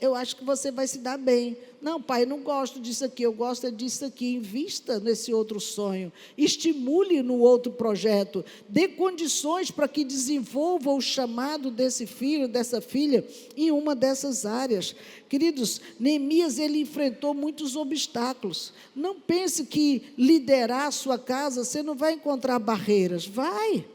eu acho que você vai se dar bem. Não, pai, eu não gosto disso aqui, eu gosto disso aqui. Invista nesse outro sonho, estimule no outro projeto, dê condições para que desenvolva o chamado desse filho, dessa filha, em uma dessas áreas. Queridos, Neemias, ele enfrentou muitos obstáculos. Não pense que liderar a sua casa, você não vai encontrar barreiras. Vai.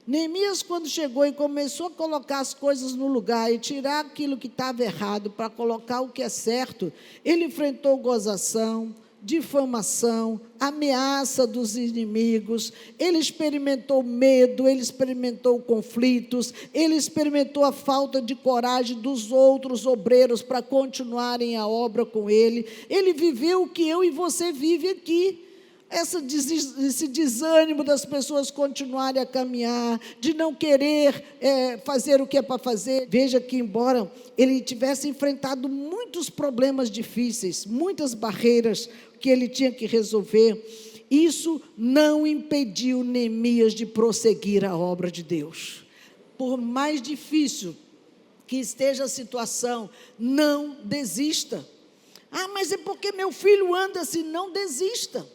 Neemias, quando chegou e começou a colocar as coisas no lugar e tirar aquilo que estava errado para colocar o que é certo, ele enfrentou gozação, difamação, ameaça dos inimigos, ele experimentou medo, ele experimentou conflitos, ele experimentou a falta de coragem dos outros obreiros para continuarem a obra com ele. Ele viveu o que eu e você vive aqui. Esse desânimo das pessoas continuarem a caminhar, de não querer fazer o que é para fazer. Veja que, embora ele tivesse enfrentado muitos problemas difíceis, muitas barreiras que ele tinha que resolver, isso não impediu Neemias de prosseguir a obra de Deus. Por mais difícil que esteja a situação, não desista. Ah, mas é porque meu filho anda assim. Não desista.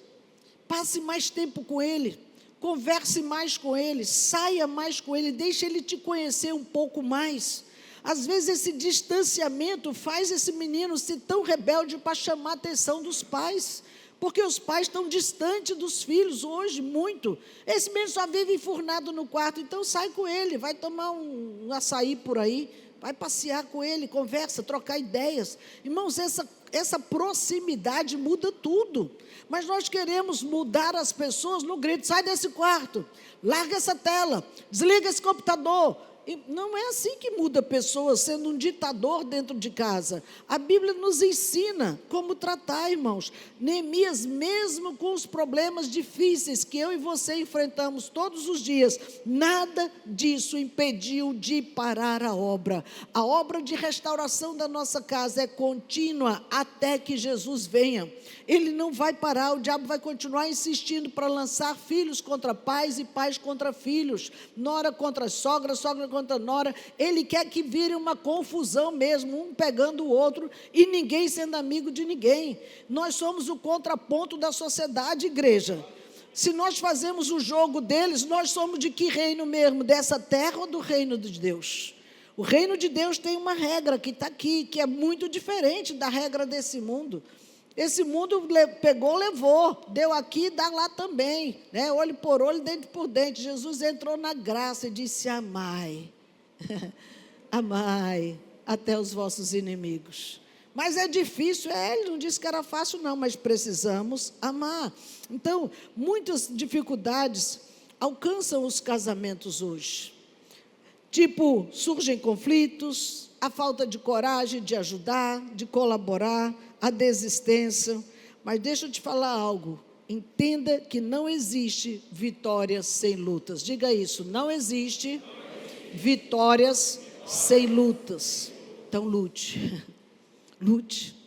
Passe mais tempo com ele, converse mais com ele, saia mais com ele, deixe ele te conhecer um pouco mais. Às vezes esse distanciamento faz esse menino ser tão rebelde para chamar a atenção dos pais, porque os pais estão distantes dos filhos hoje, muito. Esse menino só vive enfurnado no quarto, então sai com ele, vai tomar um açaí por aí, vai passear com ele, conversa, trocar ideias. Irmãos, essa proximidade muda tudo. Mas nós queremos mudar as pessoas no grito: sai desse quarto, larga essa tela, desliga esse computador. E não é assim que muda pessoas, sendo um ditador dentro de casa. A Bíblia nos ensina como tratar, irmãos. Neemias, mesmo com os problemas difíceis que eu e você enfrentamos todos os dias, nada disso impediu de parar a obra. A obra de restauração da nossa casa é contínua até que Jesus venha. Ele não vai parar, o diabo vai continuar insistindo para lançar filhos contra pais e pais contra filhos, nora contra sogra, sogra contra nora. Ele quer que vire uma confusão mesmo, um pegando o outro e ninguém sendo amigo de ninguém. Nós somos o contraponto da sociedade, igreja. Se nós fazemos o jogo deles, nós somos de que reino mesmo? Dessa terra ou do reino de Deus? O reino de Deus tem uma regra que está aqui, que é muito diferente da regra desse mundo. Esse mundo pegou, levou, deu aqui, dá lá também, né? Olho por olho, dente por dente. Jesus entrou na graça e disse: amai, amai até os vossos inimigos. Mas é difícil, ele não disse que era fácil não, mas precisamos amar. Então, muitas dificuldades alcançam os casamentos hoje. Tipo, surgem conflitos, a falta de coragem de ajudar, de colaborar, a desistência. Mas deixa eu te falar algo, entenda que não existe vitória sem lutas. Diga isso, não existe vitórias sem lutas. Então lute, lute.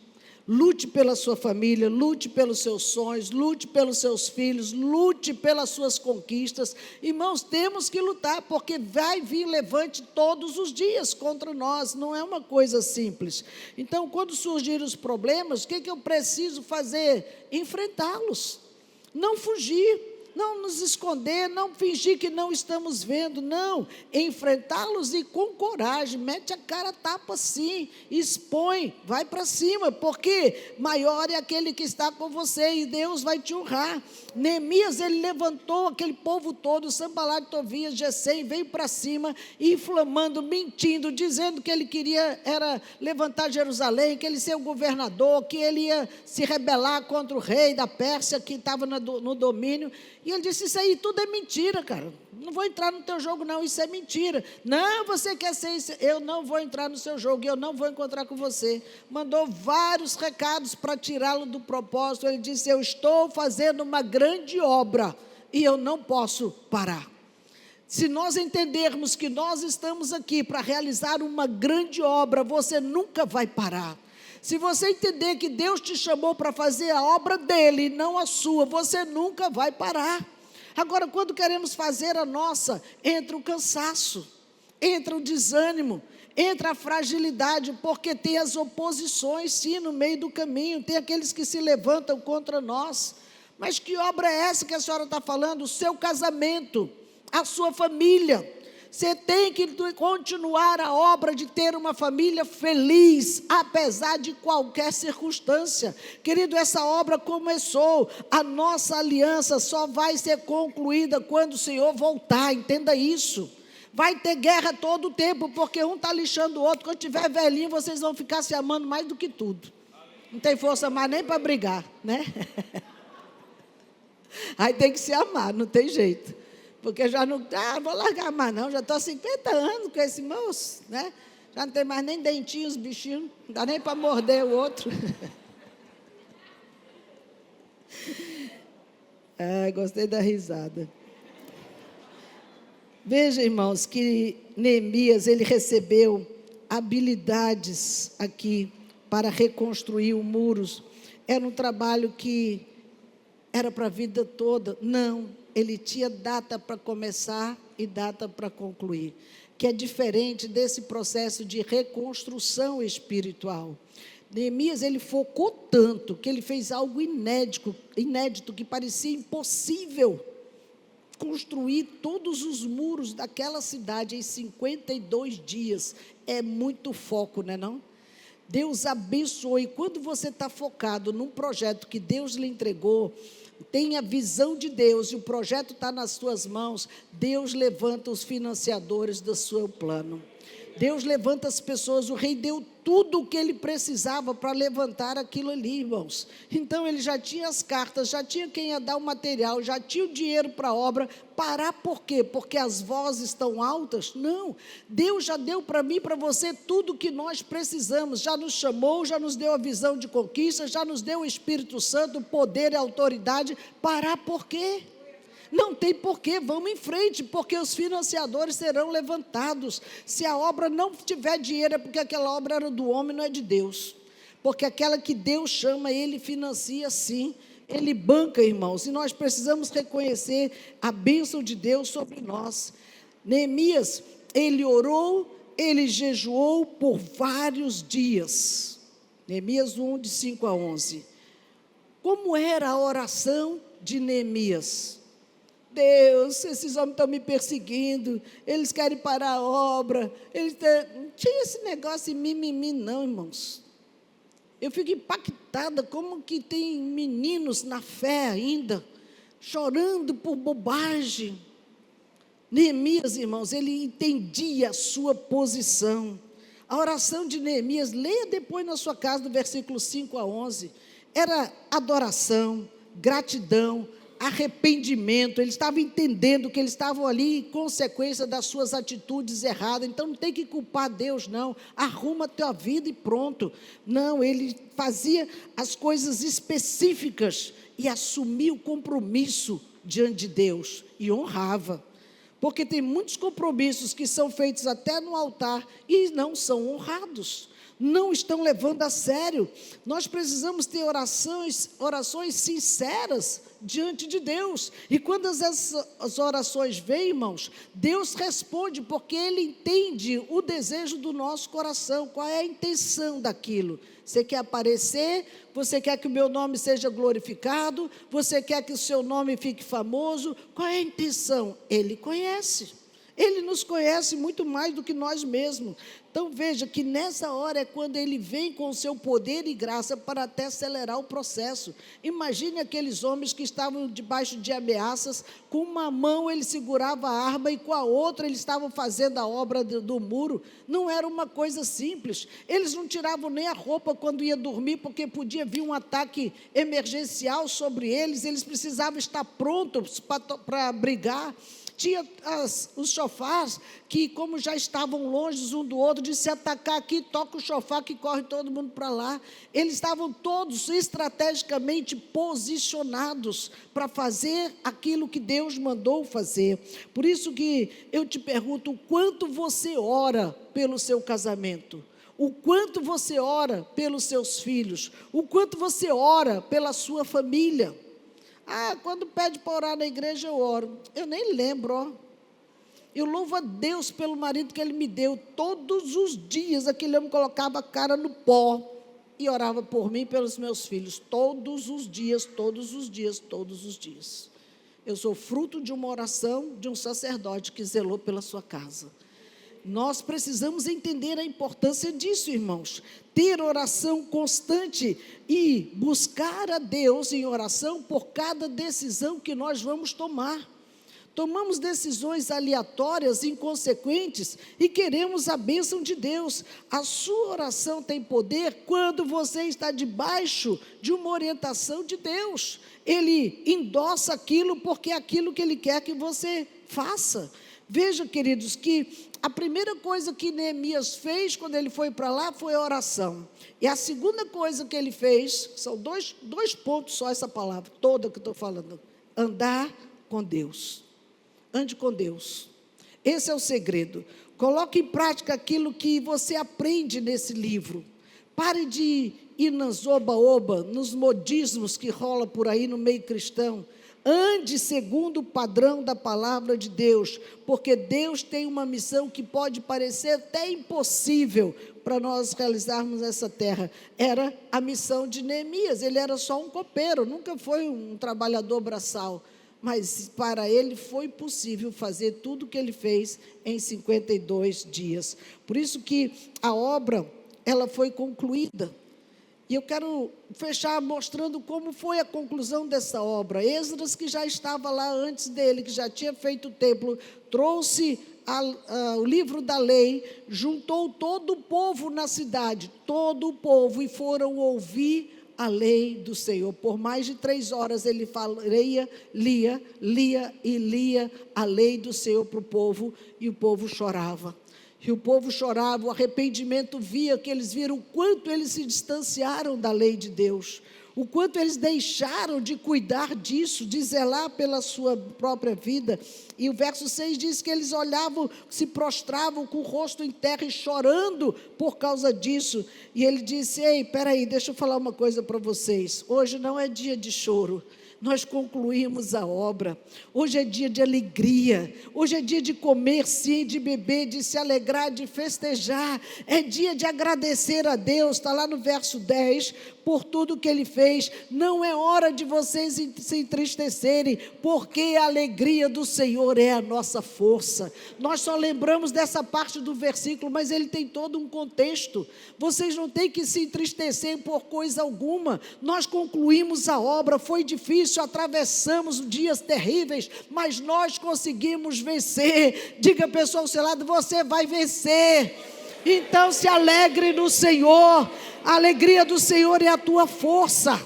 Lute pela sua família, lute pelos seus sonhos, lute pelos seus filhos, lute pelas suas conquistas. Irmãos, temos que lutar, porque vai vir levante todos os dias contra nós, não é uma coisa simples. Então, quando surgirem os problemas, o que eu preciso fazer? Enfrentá-los, não fugir. Não nos esconder, não fingir que não estamos vendo, não. Enfrentá-los e com coragem, mete a cara, tapa sim, expõe, vai para cima, porque maior é aquele que está com você e Deus vai te honrar. Neemias, ele levantou aquele povo todo, Sanbalat, Tobias, Gesem, veio para cima, inflamando, mentindo, dizendo que ele queria era levantar Jerusalém, que ele ia ser o governador, que ele ia se rebelar contra o rei da Pérsia, que estava no domínio. E ele disse, isso aí tudo é mentira, cara. Não vou entrar no teu jogo, não, isso é mentira. Não, você quer ser isso, eu não vou entrar no seu jogo, eu não vou encontrar com você. Mandou vários recados para tirá-lo do propósito. Ele disse, eu estou fazendo uma grande obra e eu não posso parar. Se nós entendermos que nós estamos aqui para realizar uma grande obra, você nunca vai parar. Se você entender que Deus te chamou para fazer a obra dele, não a sua, você nunca vai parar. Agora, quando queremos fazer a nossa, entra o cansaço, entra o desânimo, entra a fragilidade, porque tem as oposições, sim, no meio do caminho, tem aqueles que se levantam contra nós. Mas que obra é essa que a senhora está falando? O seu casamento, a sua família. Você tem que continuar a obra de ter uma família feliz, apesar de qualquer circunstância. Querido, essa obra começou. A nossa aliança só vai ser concluída quando o Senhor voltar, entenda isso. Vai ter guerra todo o tempo, porque um está lixando o outro. Quando tiver velhinho, vocês vão ficar se amando mais do que tudo. Não tem força mais nem para brigar, né? Aí tem que se amar, não tem jeito. Porque já não, vou largar mais não, já estou há 50 anos com esse moço, né? Já não tem mais nem dentinho os bichinhos, não dá nem para morder o outro. Gostei da risada. Veja, irmãos, que Neemias, ele recebeu habilidades aqui para reconstruir os muros. Era um trabalho que era para a vida toda, não. Ele tinha data para começar e data para concluir, que é diferente desse processo de reconstrução espiritual. Neemias, ele focou tanto que ele fez algo inédito, que parecia impossível, construir todos os muros daquela cidade em 52 dias. É muito foco, não é não? Deus abençoou, e quando você está focado num projeto que Deus lhe entregou, tem a visão de Deus e o projeto está nas suas mãos, Deus levanta os financiadores do seu plano. Deus levanta as pessoas, o rei deu tudo o que ele precisava para levantar aquilo ali, irmãos. Então ele já tinha as cartas, já tinha quem ia dar o material, já tinha o dinheiro para a obra. Parar por quê? Porque as vozes estão altas? Não, Deus já deu para mim e para você tudo o que nós precisamos, já nos chamou, já nos deu a visão de conquista, já nos deu o Espírito Santo, o poder e a autoridade. Parar por quê? Não tem porquê, vamos em frente, porque os financiadores serão levantados. Se a obra não tiver dinheiro, é porque aquela obra era do homem, não é de Deus. Porque aquela que Deus chama, Ele financia sim, Ele banca, irmãos. E nós precisamos reconhecer a bênção de Deus sobre nós. Neemias, ele orou, ele jejuou por vários dias. Neemias 1, de 5 a 11. Como era a oração de Neemias? Deus, esses homens estão me perseguindo, eles querem parar a obra, não tinha esse negócio de mimimi não, irmãos. Eu fico impactada como que tem meninos na fé ainda, chorando por bobagem. Neemias, irmãos, ele entendia a sua posição. A oração de Neemias, leia depois na sua casa, do versículo 5 a 11, era adoração, gratidão, arrependimento. Eles estavam entendendo que eles estavam ali em consequência das suas atitudes erradas. Então não tem que culpar Deus, não. Arruma a tua vida e pronto. Não, ele fazia as coisas específicas e assumia o compromisso diante de Deus e honrava. Porque tem muitos compromissos que são feitos até no altar e não são honrados, não estão levando a sério. Nós precisamos ter orações sinceras diante de Deus. E quando as orações vêm, irmãos, Deus responde, porque Ele entende o desejo do nosso coração, qual é a intenção daquilo. Você quer aparecer? Você quer que o meu nome seja glorificado? Você quer que o seu nome fique famoso? Qual é a intenção? Ele conhece. Ele nos conhece muito mais do que nós mesmos. Então veja que nessa hora é quando Ele vem com o seu poder e graça para até acelerar o processo. Imagine aqueles homens que estavam debaixo de ameaças, com uma mão ele segurava a arma e com a outra eles estavam fazendo a obra do muro. Não era uma coisa simples. Eles não tiravam nem a roupa quando ia dormir, porque podia vir um ataque emergencial sobre eles. Eles precisavam estar prontos para brigar. Tinha os chofás que, como já estavam longe um do outro, de se atacar aqui, toca o chofar que corre todo mundo para lá. Eles estavam todos estrategicamente posicionados para fazer aquilo que Deus mandou fazer. Por isso que eu te pergunto, o quanto você ora pelo seu casamento? O quanto você ora pelos seus filhos? O quanto você ora pela sua família? Quando pede para orar na igreja, eu oro. Eu nem lembro, Eu louvo a Deus pelo marido que Ele me deu. Todos os dias, aquele homem colocava a cara no pó e orava por mim e pelos meus filhos. Todos os dias, todos os dias, todos os dias. Eu sou fruto de uma oração de um sacerdote que zelou pela sua casa. Nós precisamos entender a importância disso, irmãos. Ter oração constante e buscar a Deus em oração por cada decisão que nós vamos tomar. Tomamos decisões aleatórias, inconsequentes e queremos a bênção de Deus. A sua oração tem poder quando você está debaixo de uma orientação de Deus. Ele endossa aquilo porque é aquilo que Ele quer que você faça. Veja, queridos, que a primeira coisa que Neemias fez quando ele foi para lá foi a oração. E a segunda coisa que ele fez, são dois pontos só essa palavra, toda que eu estou falando, andar com Deus. Ande com Deus. Esse é o segredo. Coloque em prática aquilo que você aprende nesse livro. Pare de ir nas oba-oba, nos modismos que rola por aí no meio cristão. Ande segundo o padrão da palavra de Deus, porque Deus tem uma missão que pode parecer até impossível para nós realizarmos nessa terra. Era a missão de Neemias. Ele era só um copeiro, nunca foi um trabalhador braçal, mas para ele foi possível fazer tudo o que ele fez em 52 dias. Por isso que a obra, ela foi concluída. E eu quero fechar mostrando como foi a conclusão dessa obra. Esdras, que já estava lá antes dele, que já tinha feito o templo, trouxe o livro da lei, juntou todo o povo na cidade, todo o povo, e foram ouvir a lei do Senhor. Por mais de 3 horas ele lia a lei do Senhor para o povo, e o povo chorava. E o povo chorava, o arrependimento via, que eles viram o quanto eles se distanciaram da lei de Deus, o quanto eles deixaram de cuidar disso, de zelar pela sua própria vida. E o verso 6 diz que eles olhavam, se prostravam com o rosto em terra e chorando por causa disso. E ele disse: ei, peraí, deixa eu falar uma coisa para vocês. Hoje não é dia de choro. Nós concluímos a obra. Hoje é dia de alegria. Hoje é dia de comer, sim, de beber, de se alegrar, de festejar. É dia de agradecer a Deus. Está lá no verso 10, por tudo que Ele fez. Não é hora de vocês se entristecerem, porque a alegria do Senhor é a nossa força. Nós só lembramos dessa parte do versículo, mas ele tem todo um contexto. Vocês não têm que se entristecer por coisa alguma. Nós concluímos a obra. Foi difícil, atravessamos dias terríveis, mas nós conseguimos vencer. Diga, pessoal ao seu lado: você vai vencer. Então se alegre no Senhor. A alegria do Senhor é a tua força.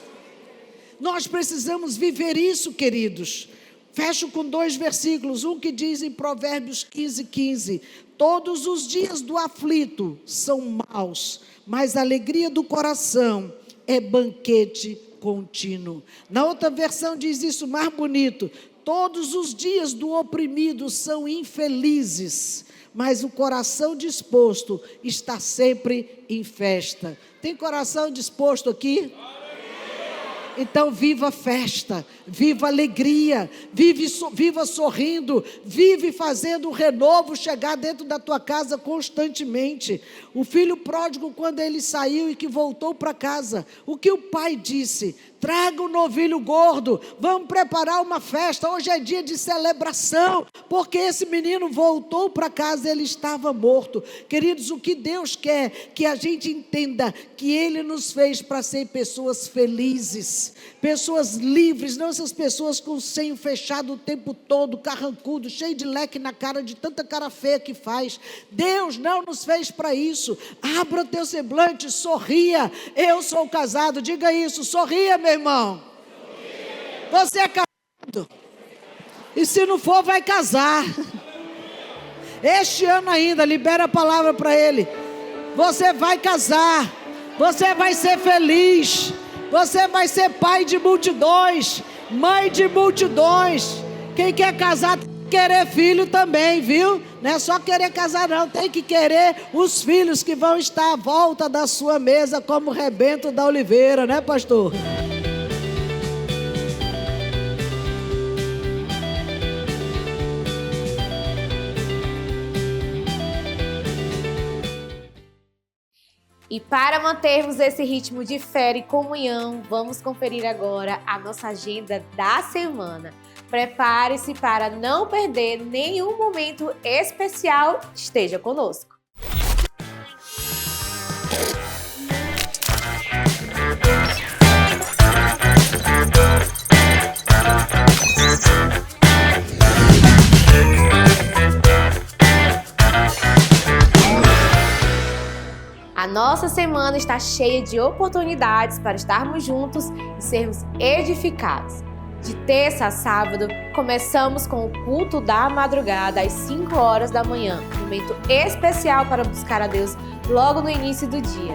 Nós precisamos viver isso, queridos. Fecho com 2 versículos, um que diz em Provérbios 15:15, todos os dias do aflito são maus, mas a alegria do coração é banquete contínuo. Na outra versão diz isso mais bonito: todos os dias do oprimido são infelizes, mas o coração disposto está sempre em festa. Tem coração disposto aqui? Então viva festa, viva alegria, viva sorrindo, vive fazendo o renovo chegar dentro da tua casa constantemente. O filho pródigo, quando ele saiu e que voltou para casa, o que o pai disse? Traga um novilho gordo, vamos preparar uma festa, hoje é dia de celebração, porque esse menino voltou para casa, ele estava morto. Queridos, o que Deus quer que a gente entenda, que Ele nos fez para ser pessoas felizes, pessoas livres, não essas pessoas com o senho fechado o tempo todo, carrancudo, cheio de leque na cara, de tanta cara feia que faz. Deus não nos fez para isso. Abra o teu semblante, sorria. Eu sou casado, diga isso, sorria, meu irmão. Você é casado, e se não for, vai casar. Este ano ainda, libera a palavra para ele. Você vai casar, você vai ser feliz, você vai ser pai de multidões, mãe de multidões. Quem quer casar tem que querer filho também, viu? Não é só querer casar não, tem que querer os filhos que vão estar à volta da sua mesa como o rebento da oliveira, né, pastor? E para mantermos esse ritmo de fé e comunhão, vamos conferir agora a nossa agenda da semana. Prepare-se para não perder nenhum momento especial. Esteja conosco. A nossa semana está cheia de oportunidades para estarmos juntos e sermos edificados. De terça a sábado, começamos com o culto da madrugada às 5 horas da manhã, momento especial para buscar a Deus logo no início do dia.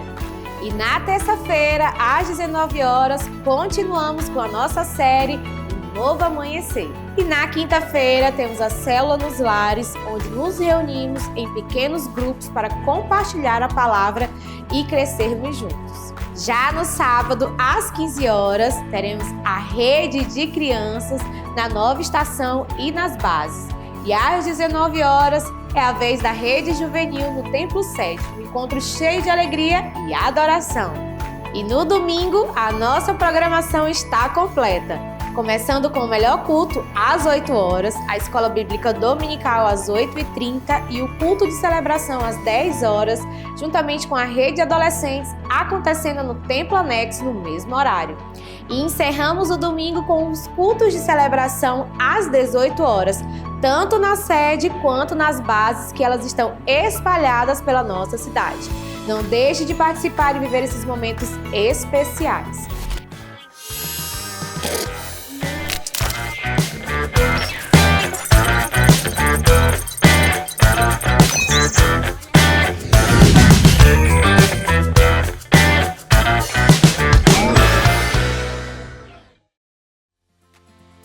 E na terça-feira, às 19 horas, continuamos com a nossa série Um Novo Amanhecer. E na quinta-feira temos a Célula nos Lares, onde nos reunimos em pequenos grupos para compartilhar a palavra e crescermos juntos. Já no sábado, às 15 horas, teremos a Rede de Crianças na Nova Estação e nas bases. E às 19 horas é a vez da Rede Juvenil no Templo 7, um encontro cheio de alegria e adoração. E no domingo, a nossa programação está completa. Começando com o melhor culto às 8 horas, a Escola Bíblica Dominical às 8h30 e o culto de celebração às 10 horas, juntamente com a rede de adolescentes, acontecendo no Templo Anexo no mesmo horário. E encerramos o domingo com os cultos de celebração às 18 horas, tanto na sede quanto nas bases que elas estão espalhadas pela nossa cidade. Não deixe de participar e viver esses momentos especiais.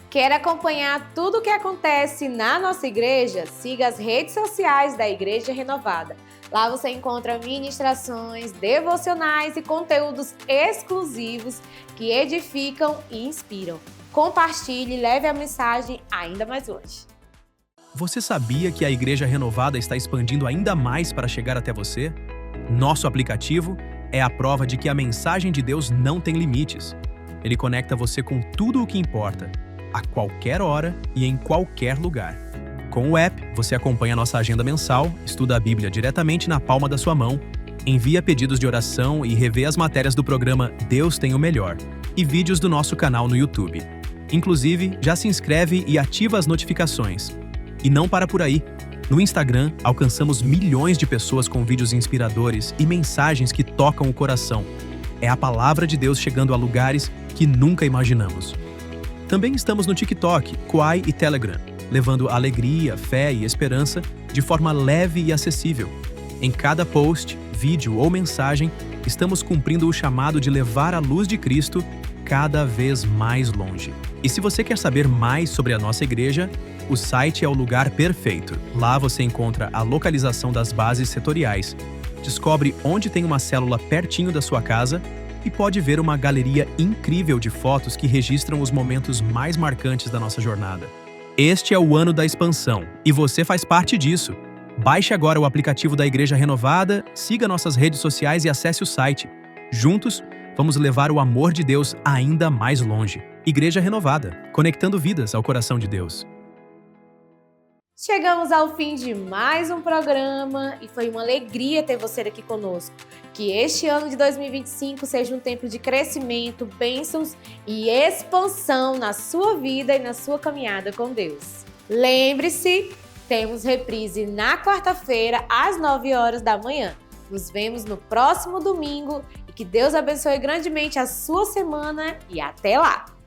Quer acompanhar tudo o que acontece na nossa igreja? Siga as redes sociais da Igreja Renovada. Lá você encontra ministrações, devocionais e conteúdos exclusivos que edificam e inspiram. Compartilhe e leve a mensagem ainda mais longe. Você sabia que a Igreja Renovada está expandindo ainda mais para chegar até você? Nosso aplicativo é a prova de que a mensagem de Deus não tem limites. Ele conecta você com tudo o que importa, a qualquer hora e em qualquer lugar. Com o app, você acompanha nossa agenda mensal, estuda a Bíblia diretamente na palma da sua mão, envia pedidos de oração e revê as matérias do programa Deus Tem o Melhor e vídeos do nosso canal no YouTube. Inclusive, já se inscreve e ativa as notificações. E não para por aí. No Instagram, alcançamos milhões de pessoas com vídeos inspiradores e mensagens que tocam o coração. É a palavra de Deus chegando a lugares que nunca imaginamos. Também estamos no TikTok, Quai e Telegram, levando alegria, fé e esperança de forma leve e acessível. Em cada post, vídeo ou mensagem, estamos cumprindo o chamado de levar a luz de Cristo cada vez mais longe. E se você quer saber mais sobre a nossa igreja, o site é o lugar perfeito. Lá você encontra a localização das bases setoriais, descobre onde tem uma célula pertinho da sua casa e pode ver uma galeria incrível de fotos que registram os momentos mais marcantes da nossa jornada. Este é o ano da expansão e você faz parte disso. Baixe agora o aplicativo da Igreja Renovada, siga nossas redes sociais e acesse o site. Juntos, vamos levar o amor de Deus ainda mais longe. Igreja Renovada, conectando vidas ao coração de Deus. Chegamos ao fim de mais um programa e foi uma alegria ter você aqui conosco. Que este ano de 2025 seja um tempo de crescimento, bênçãos e expansão na sua vida e na sua caminhada com Deus. Lembre-se, temos reprise na quarta-feira às 9 horas da manhã. Nos vemos no próximo domingo e que Deus abençoe grandemente a sua semana e até lá!